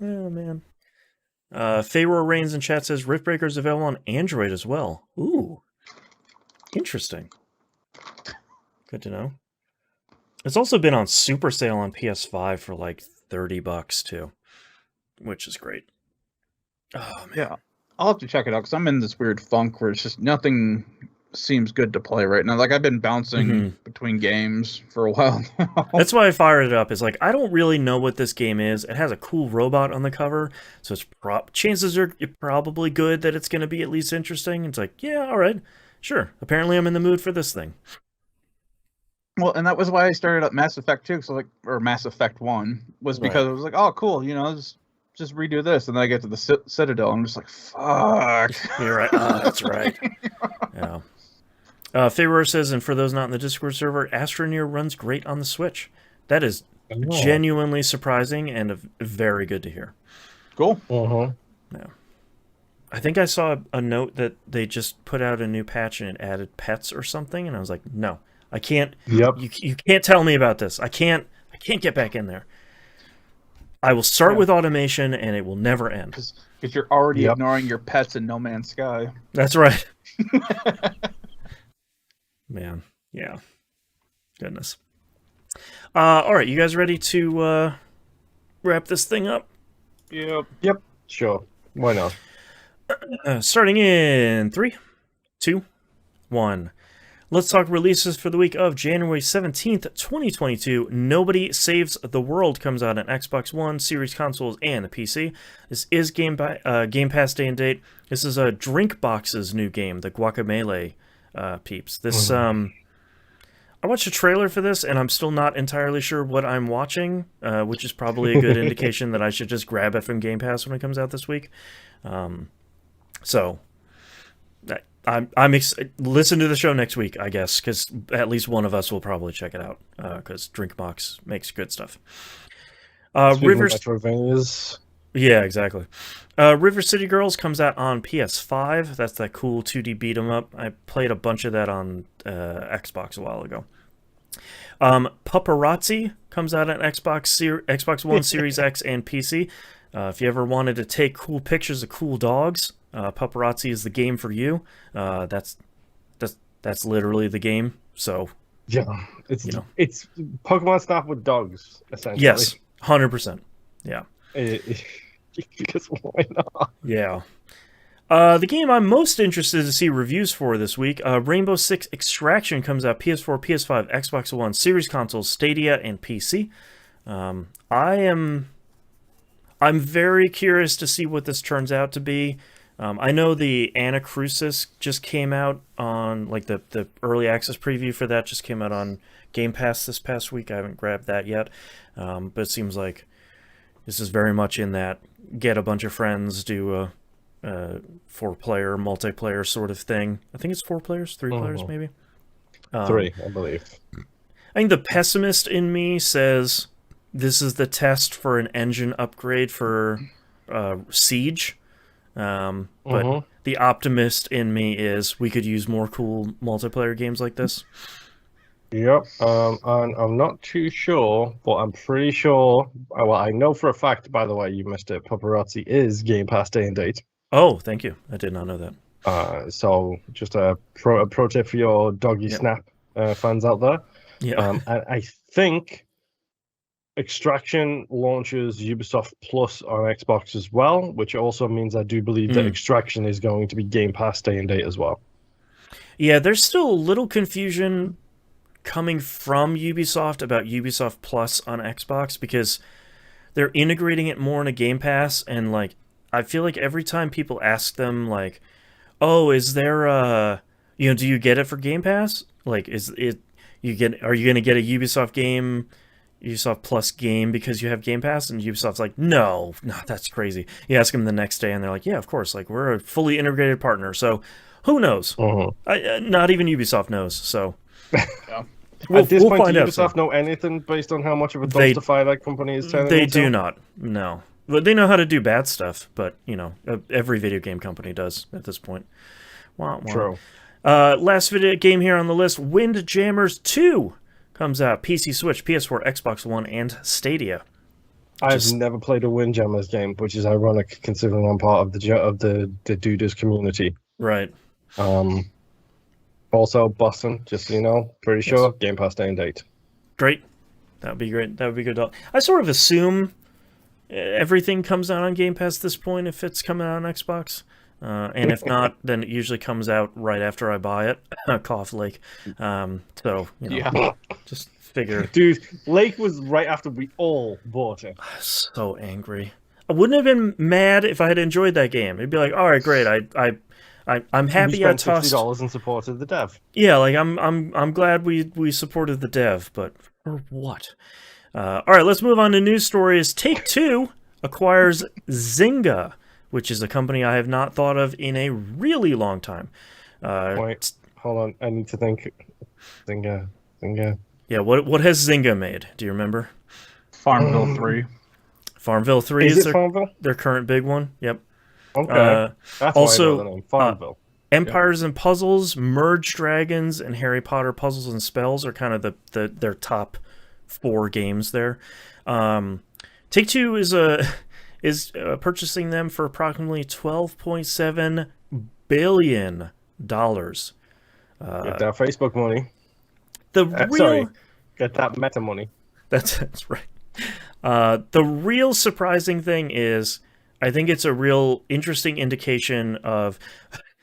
Oh, man. Pharaoh Reigns in chat says Riftbreaker is available on Android as well. Ooh. Interesting. Good to know. It's also been on super sale on PS5 for like $30 too, which is great. Oh man. Yeah, I'll have to check it out because I'm in this weird funk where it's just nothing seems good to play right now. Like I've been bouncing between games for a while now. That's why I fired it up. Is like I don't really know what this game is. It has a cool robot on the cover, so it's chances are probably good that it's going to be at least interesting. It's like, yeah, all right, sure. Apparently, I'm in the mood for this thing. Well, and that was why I started up Mass Effect 2, so or Mass Effect 1, was because it was like, oh, cool, just redo this, and then I get to the Citadel, and I'm just like, fuck. You're right. That's right. Yeah. Feyrer says, and for those not in the Discord server, Astroneer runs great on the Switch. That is genuinely surprising and very good to hear. Cool. Yeah. I think I saw a note that they just put out a new patch and it added pets or something, and I was like, no, I can't. Yep. You can't tell me about this. I can't get back in there. I will start with automation, and it will never end. Because you're already ignoring your pets in No Man's Sky. That's right. Man, yeah. Goodness. All right, you guys ready to wrap this thing up? Yep. Sure. Why not? Starting in 3, 2, 1. Let's talk releases for the week of January 17th, 2022. Nobody Saves the World comes out on Xbox One, Series consoles, and PC. This is Game Pass day and date. This is a Drinkbox's new game, the Guacamelee peeps. This I watched a trailer for this, and I'm still not entirely sure what I'm watching, which is probably a good indication that I should just grab it from Game Pass when it comes out this week. So listen to the show next week, I guess, because at least one of us will probably check it out, because Drinkbox makes good stuff. Metroidvanias. Yeah, exactly. River City Girls comes out on PS5. That's that cool 2D beat 'em up. I played a bunch of that on Xbox a while ago. Paparazzi comes out on Xbox One, Series X, and PC. If you ever wanted to take cool pictures of cool dogs, Paparazzi is the game for you. That's literally the game. So yeah, it's Pokemon Snap with dogs, essentially. Yes, 100%. Yeah. Because why not? Yeah. The game I'm most interested to see reviews for this week, Rainbow Six Extraction comes out PS4, PS5, Xbox One, Series consoles, Stadia, and PC. I'm very curious to see what this turns out to be. I know the Anacrusis just came out on, like, the early access preview for that just came out on Game Pass this past week. I haven't grabbed that yet, but it seems like this is very much in that get a bunch of friends, do a 4-player, multiplayer sort of thing. I think it's 4 players, 3 players maybe? 3, I believe. I think the pessimist in me says this is the test for an engine upgrade for Siege. But the optimist in me is we could use more cool multiplayer games like this. Yep. And I'm not too sure, but I'm pretty sure. Well, I know for a fact, by the way, you missed it. Paparazzi is Game Pass day and date. Oh, thank you. I did not know that. So just a pro tip for your Doggy Snap fans out there. Yeah. And I think Extraction launches Ubisoft Plus on Xbox as well, which also means I do believe that Extraction is going to be Game Pass day and date as well. Yeah, there's still a little confusion coming from Ubisoft about Ubisoft Plus on Xbox because they're integrating it more in a Game Pass, and like I feel like every time people ask them like, "Oh, is there do you get it for Game Pass? Like, are you going to get a Ubisoft Plus game because you have Game Pass?" And Ubisoft's like, no, that's crazy. You ask them the next day and they're like, yeah, of course, like we're a fully integrated partner. So who knows? Not even Ubisoft knows. So at this point, does Ubisoft know anything based on how much of a dumpster fire that company is turning They into? do not. No. But they know how to do bad stuff, but every video game company does at this point. True. Last video game here on the list, Windjammers 2 comes out. PC, Switch, PS4, Xbox One, and Stadia. I've never played a Windjammers game, which is ironic considering I'm part of the Dooders community. Right. Also, Boston, just so you know, pretty sure Game Pass day and date. Great. That would be great. That would be good. I sort of assume everything comes out on Game Pass at this point if it's coming out on Xbox. And if not, then it usually comes out right after I buy it. Cough Lake. So, just figure. Dude, Lake was right after we all bought it. So angry. I wouldn't have been mad if I had enjoyed that game. It'd be like, all right, great. I'm happy I tossed $60 and supported the dev. Yeah, like I'm glad we supported the dev, but for what? All right, let's move on to news stories. Take-Two acquires Zynga, which is a company I have not thought of in a really long time. Wait, hold on. I need to think. Zynga. Yeah, what has Zynga made? Do you remember? Farmville 3. Farmville 3 is their current big one. Yep. Okay. That's also, why I know the name. Farmville. Empires and Puzzles, Merge Dragons, and Harry Potter Puzzles and Spells are kind of their top 4 games there. Take-Two is purchasing them for approximately $12.7 billion. Get that Facebook money. Get that Meta money. That's right. The real surprising thing is, I think it's a real interesting indication of.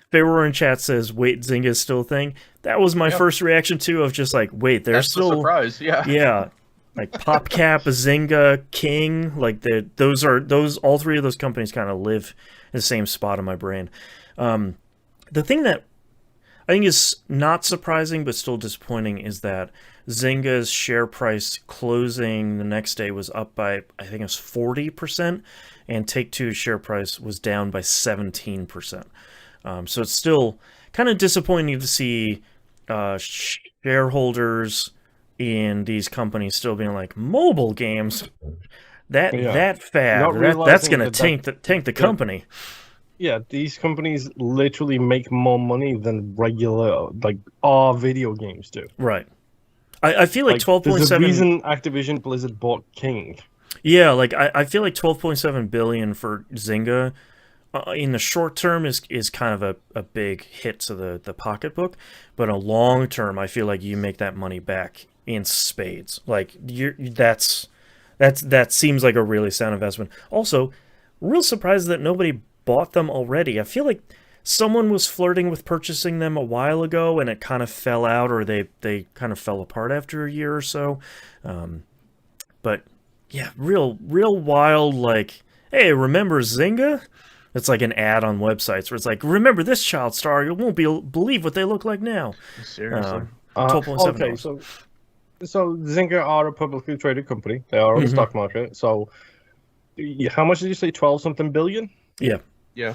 Favorite in chat says, "Wait, Zynga is still a thing." That was my first reaction too, of just like, "Wait, there's still." That's a surprise, yeah. Yeah, like PopCap, Zynga, King, like those all 3 of those companies kind of live in the same spot in my brain. The thing that I think is not surprising but still disappointing is that Zynga's share price closing the next day was up by, I think it was 40%, and Take-Two's share price was down by 17%. So it's still kind of disappointing to see shareholders in these companies still being like, mobile games, that fad, that's going to tank the company. Yeah, these companies literally make more money than regular, like, our video games do. Right. I feel like 12.7... There's a reason Activision Blizzard bought King. Yeah, like, I feel like 12.7 billion for Zynga... in the short term is kind of a big hit to the pocketbook, but in a long term, I feel like you make that money back in spades. Like that seems like a really sound investment. Also, real surprised that nobody bought them already. I feel like someone was flirting with purchasing them a while ago, and it kind of fell out, or they kind of fell apart after a year or so. But yeah, real wild. Like, hey, remember Zynga? It's like an ad on websites where it's like, remember this child star? You won't believe what they look like now. Seriously. Okay, so Zynga are a publicly traded company. They are on the stock market. So how much did you say? 12-something billion? Yeah. Yeah.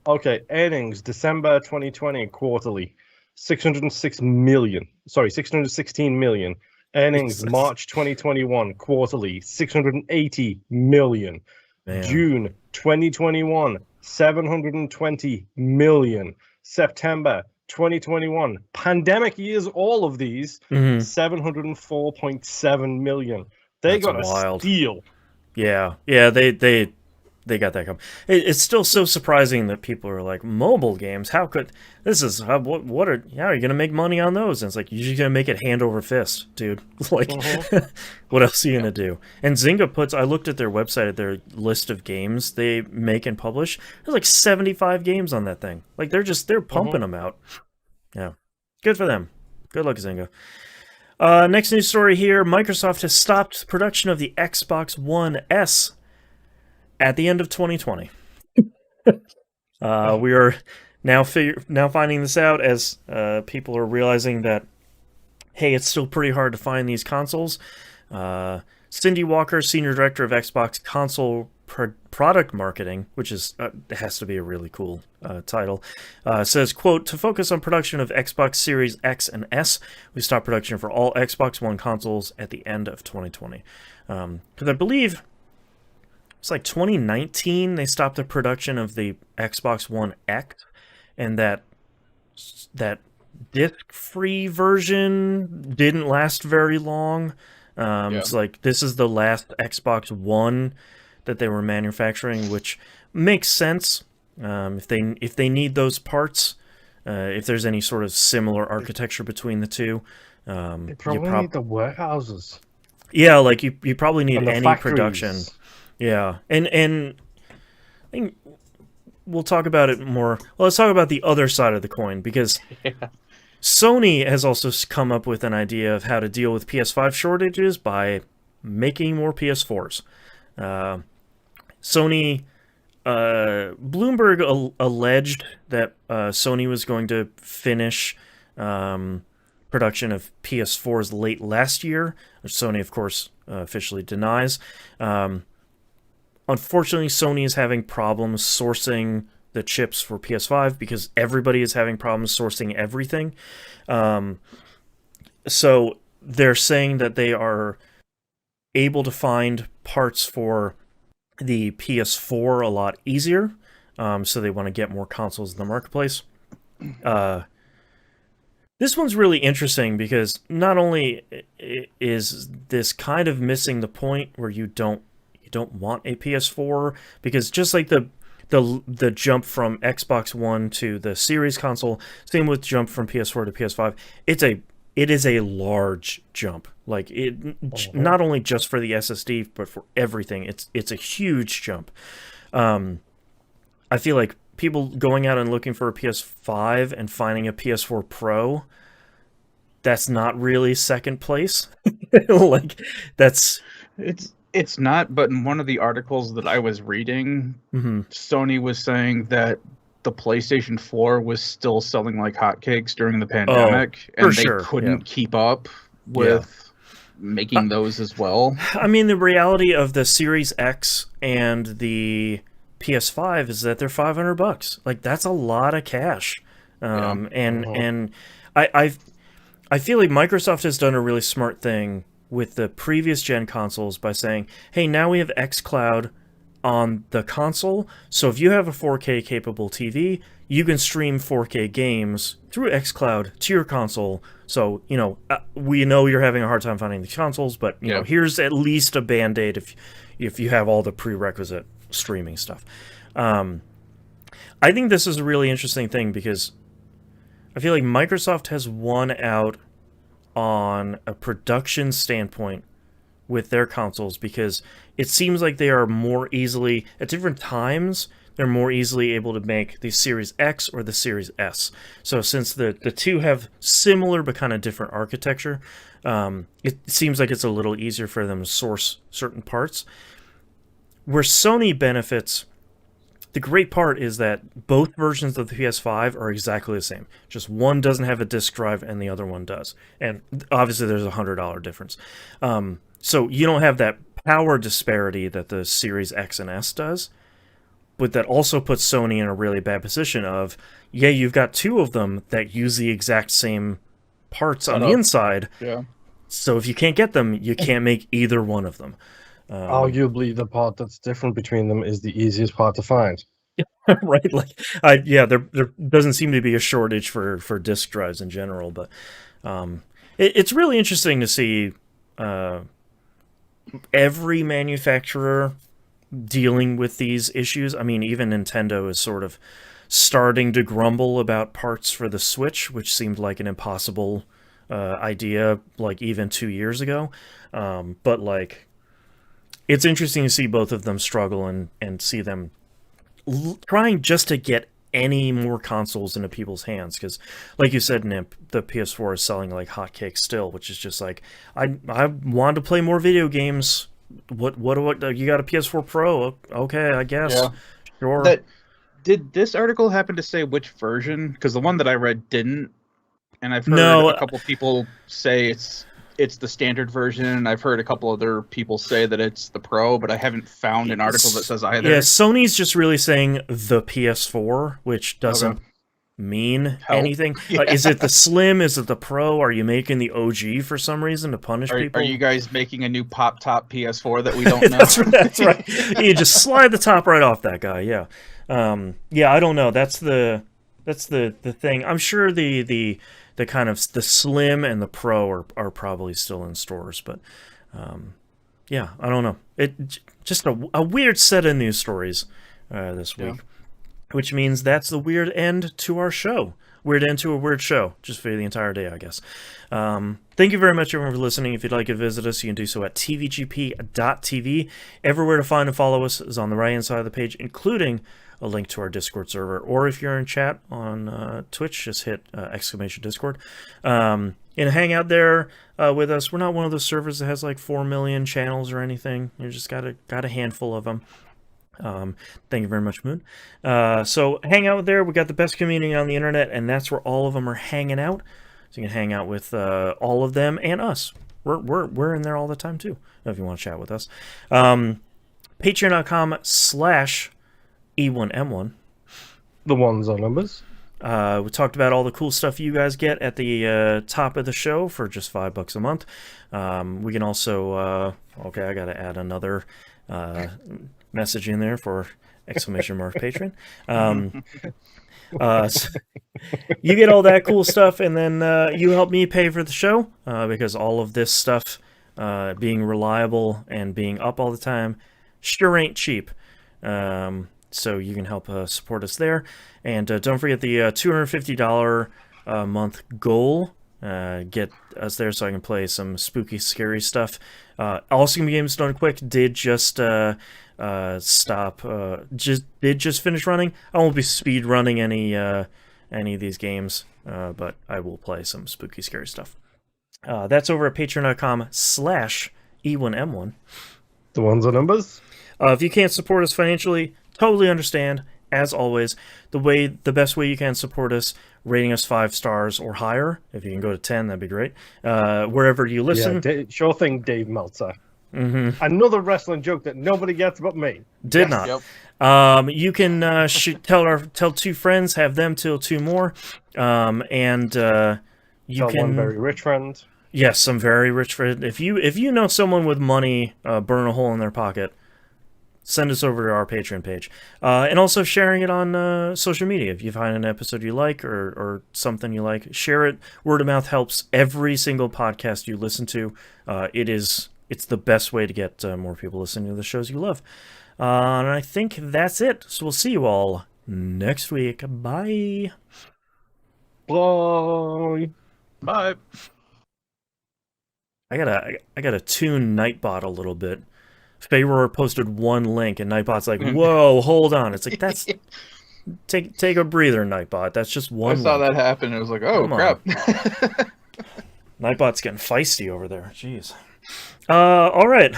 Okay, earnings, December 2020 quarterly, 616 million. Sorry, 616 million. Earnings, March 2021 quarterly, 680 million. Man. June 2021, 720 million. September 2021, pandemic years, all of these, 704.7 million. They got a steal. Yeah, they got that. It's still so surprising that people are like, mobile games. How could this is how are you gonna make money on those? And it's like, you're just gonna make it hand over fist, dude. Like, what else are you gonna do? And Zynga I looked at their website, at their list of games they make and publish. There's like 75 games on that thing. Like they're pumping them out. Yeah, good for them. Good luck, Zynga. Next news story here: Microsoft has stopped production of the Xbox One S at the end of 2020. We are now finding this out as people are realizing that, hey, it's still pretty hard to find these consoles. Cindy Walker, Senior Director of Xbox Console Product Marketing, which has to be a really cool title, says, quote, "To focus on production of Xbox Series X and S, we stopped production for all Xbox One consoles at the end of 2020. Because I believe it's like 2019 they stopped the production of the Xbox One X, and that disc-free version didn't last very long. It's like this is the last Xbox One that they were manufacturing, which makes sense. If they need those parts, if there's any sort of similar architecture between the two. They probably need the warehouses. Yeah, like you probably need And the any factories. production. Yeah, and I think we'll talk about it more. Well, let's talk about the other side of the coin, because Sony has also come up with an idea of how to deal with PS5 shortages by making more PS4s. Sony, Bloomberg alleged that Sony was going to finish production of PS4s late last year, which Sony, of course, officially denies. Unfortunately, Sony is having problems sourcing the chips for PS5 because everybody is having problems sourcing everything. So they're saying that they are able to find parts for the PS4 a lot easier. So they want to get more consoles in the marketplace. This one's really interesting because not only is this kind of missing the point where you don't want a PS4, because just like the jump from Xbox One to the Series console, same with jump from PS4 to PS5, it is a large jump. Like not only just for the SSD but for everything. It's a huge jump. I feel like people going out and looking for a PS5 and finding a PS4 Pro, that's not really second place. Like it's not, but in one of the articles that I was reading, Sony was saying that the PlayStation 4 was still selling like hotcakes during the pandemic, and they couldn't keep up with making those as well. I mean, the reality of the Series X and the PS5 is that they're $500. Like, that's a lot of cash. And I feel like Microsoft has done a really smart thing with the previous gen consoles by saying, hey, now we have xCloud on the console, so if you have a 4K capable TV, you can stream 4K games through xCloud to your console. So, we know you're having a hard time finding the consoles, but you know, here's at least a band-aid if you have all the prerequisite streaming stuff. I think this is a really interesting thing because I feel like Microsoft has won out on a production standpoint with their consoles, because it seems like they are more easily, at different times, they're more easily able to make the Series X or the Series S. So since the two have similar but kind of different architecture, it seems like it's a little easier for them to source certain parts. Where Sony benefits, the great part is that both versions of the PS5 are exactly the same. Just one doesn't have a disk drive and the other one does. And obviously there's a $100 difference. So you don't have that power disparity that the Series X and S does. But that also puts Sony in a really bad position of, you've got two of them that use the exact same parts on the inside. Yeah. So if you can't get them, you can't make either one of them. Arguably, the part that's different between them is the easiest part to find. Right? Like, there doesn't seem to be a shortage for disk drives in general, but it's really interesting to see every manufacturer dealing with these issues. I mean, even Nintendo is sort of starting to grumble about parts for the Switch, which seemed like an impossible idea, like even 2 years ago. But like, it's interesting to see both of them struggle and see them trying just to get any more consoles into people's hands. Because, like you said, Nimp, the PS4 is selling like hotcakes still, which is just like, I want to play more video games. What you got a PS4 Pro? Okay, I guess. Yeah. Sure. Did this article happen to say which version? Because the one that I read didn't, and I've heard a couple people say it's the standard version, and I've heard a couple other people say that it's the Pro, but I haven't found an article that says either. Yeah, Sony's just really saying the PS4, which doesn't mean anything. Yeah. Is it the Slim? Is it the Pro? Are you making the OG for some reason to punish people? Are you guys making a new pop-top PS4 that we don't know? That's right. You just slide the top right off that guy, yeah. I don't know. That's the thing. I'm sure the kind of the Slim and the Pro are probably still in stores, but I don't know. It just a weird set of news stories this week, which means that's the weird end to our show. weird into a weird show, just for the entire day, I guess. Thank you very much, everyone, for listening. If you'd like to visit us, you can do so at tvgp.tv. Everywhere to find and follow us is on the right-hand side of the page, including a link to our Discord server. Or if you're in chat on Twitch, just hit !Discord. And hang out there with us. We're not one of those servers that has like 4 million channels or anything. You just got a handful of them. Thank you very much, Moon. So hang out there. We got the best community on the internet, and that's where all of them are hanging out. So you can hang out with all of them and us. We're in there all the time too, if you want to chat with us. Patreon.com/E1M1. The ones are numbers. We talked about all the cool stuff you guys get at the top of the show for just $5 a month. We can also okay, I gotta add another message in there for !Patron. So you get all that cool stuff, and then you help me pay for the show because all of this stuff being reliable and being up all the time sure ain't cheap. So you can help support us there. And don't forget the $250 a month goal. Get us there so I can play some spooky, scary stuff. Awesome Games Done Quick did just stop. Just finish running. I won't be speed running any of these games, but I will play some spooky, scary stuff. That's over at patreon.com/E1M1. The ones are numbers. If you can't support us financially, totally understand. As always, the best way you can support us, rating us 5 stars or higher. If you can go to 10, that'd be great. Wherever you listen. Yeah, sure thing, Dave Meltzer. Mm-hmm. Another wrestling joke that nobody gets but me. Did not. Yep. You can tell 2 friends, have them tell 2 more, and you Tell can one very rich friend. Yes, some very rich friend. If you know someone with money, burn a hole in their pocket, send us over to our Patreon page. And also sharing it on social media. If you find an episode you like or something you like, share it. Word of mouth helps every single podcast you listen to. It's the best way to get more people listening to the shows you love. And I think that's it. So we'll see you all next week. Bye. Bye. Bye. I gotta tune Nightbot a little bit. Fayror posted one link, and Nightbot's like, "Whoa, hold on!" It's like that's take a breather, Nightbot. That's just one. I saw link. that happen. It was like, oh crap. Nightbot's getting feisty over there. Jeez. All right,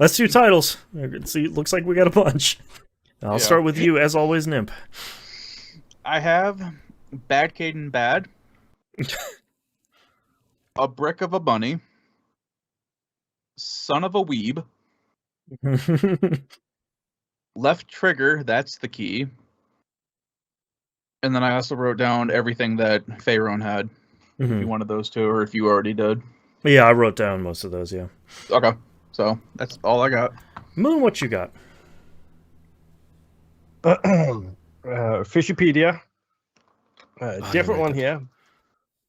let's do titles. See, looks like we got a bunch. I'll start with you, as always, Nimp. I have Bad Caden Bad, A Brick of a Bunny, Son of a Weeb, Left Trigger, that's the key. And then I also wrote down everything that Faerun had. If you wanted those 2, or if you already did. Yeah, I wrote down most of those, yeah. Okay, so that's all I got. Moon, what you got? Fishipedia. Different one here.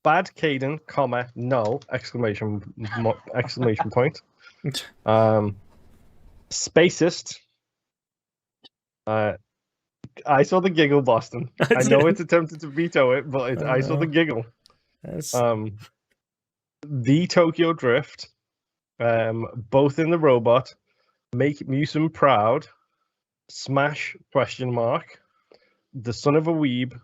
Bad Caden, comma, no, exclamation point. Spacist. I saw the giggle, Boston. I know it's attempted to veto it, but I saw the giggle. The Tokyo Drift. Both in the Robot. Make Musen Proud. Smash ? The Son of a Weeb.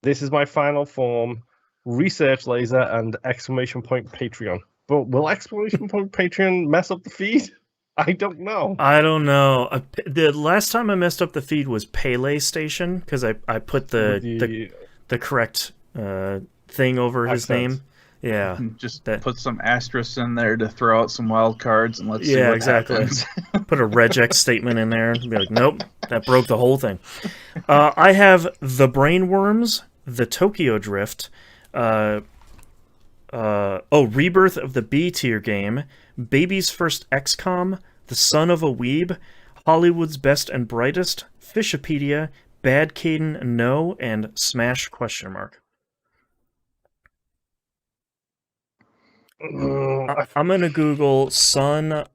This is my final form. Research Laser and ! Patreon. But will ! Patreon mess up the feed? I don't know. The last time I messed up the feed was Pele Station because I put the correct thing over his name. Yeah, just put some asterisks in there to throw out some wild cards and let's see what happens. Put a regex statement in there and be like, nope, that broke the whole thing. I have the Brainworms, the Tokyo Drift, Rebirth of the B tier game, Baby's First XCOM, The Son of a Weeb, Hollywood's Best and Brightest, Fishipedia, Bad Caden No, and Smash ? I'm gonna Google Son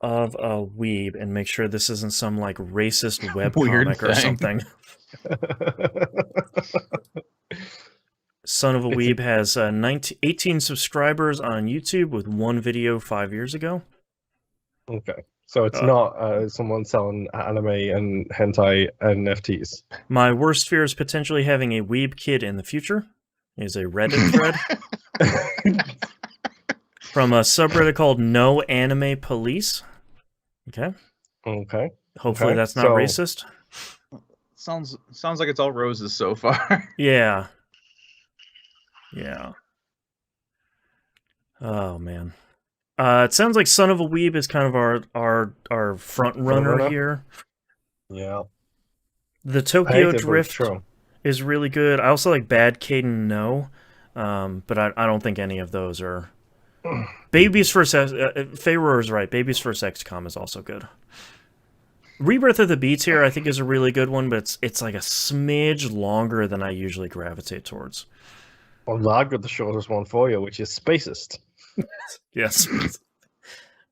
of a Weeb and make sure this isn't some like racist webcomic or something. Son of a Weeb has 18 subscribers on YouTube with one video 5 years ago. Okay. So it's not someone selling anime and hentai NFTs. My worst fear is potentially having a Weeb kid in the future. Is a Reddit thread from a subreddit called No Anime Police. Okay. Okay. Hopefully that's not racist. Sounds like it's all roses so far. Yeah. Yeah. Oh man. It sounds like Son of a Weeb is kind of our front runner here. Yeah. The Tokyo Drift is really good. I also like Bad Caden No, but I don't think any of those are. Baby's First Feyroor is right. Baby's First XCOM is also good. Rebirth of the Beats here I think is a really good one, but it's like a smidge longer than I usually gravitate towards. Well, I've got the shortest one for you, which is Spacist. Yes.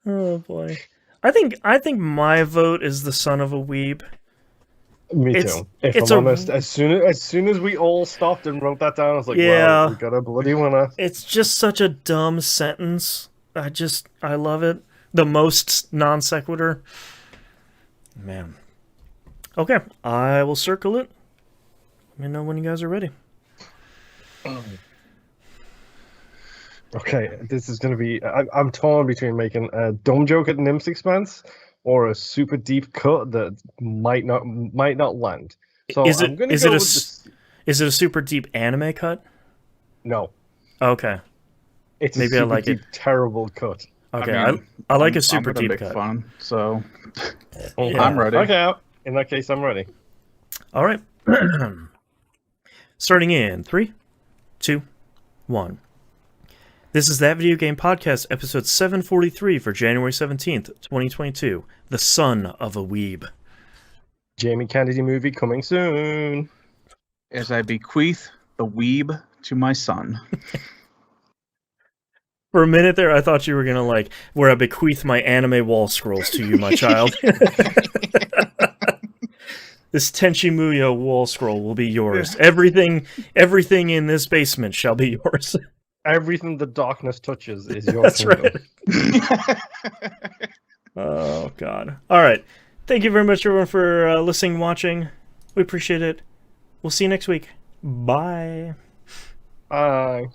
Oh boy. I think my vote is the Son of a Weeb. Me too. If I'm honest, as soon as we all stopped and wrote that down, I was like, "Wow, we got a bloody winner." It's just such a dumb sentence. I love it. The most non sequitur. Man. Okay, I will circle it. Let me know when you guys are ready. Okay, this is going to be... I'm torn between making a dumb joke at Nim's expense or a super deep cut that might not land. So is I'm going to go with Is it a super deep anime cut? No. Okay. It's maybe a super I like deep, terrible cut. Okay, I like a super deep cut. Fun, so yeah. I'm ready. Okay, in that case, I'm ready. All right. Starting in 3, 2, 1. This is That Video Game Podcast, episode 743 for January 17th, 2022. The Son of a Weeb. Jamie Kennedy movie coming soon. As I bequeath the Weeb to my son. For a minute there, I thought you were going to where I bequeath my anime wall scrolls to you, my child. This Tenchi Muyo wall scroll will be yours. Everything in this basement shall be yours. Everything the darkness touches is yours. That's right. Oh, God. All right. Thank you very much, everyone, for listening and watching. We appreciate it. We'll see you next week. Bye. Bye.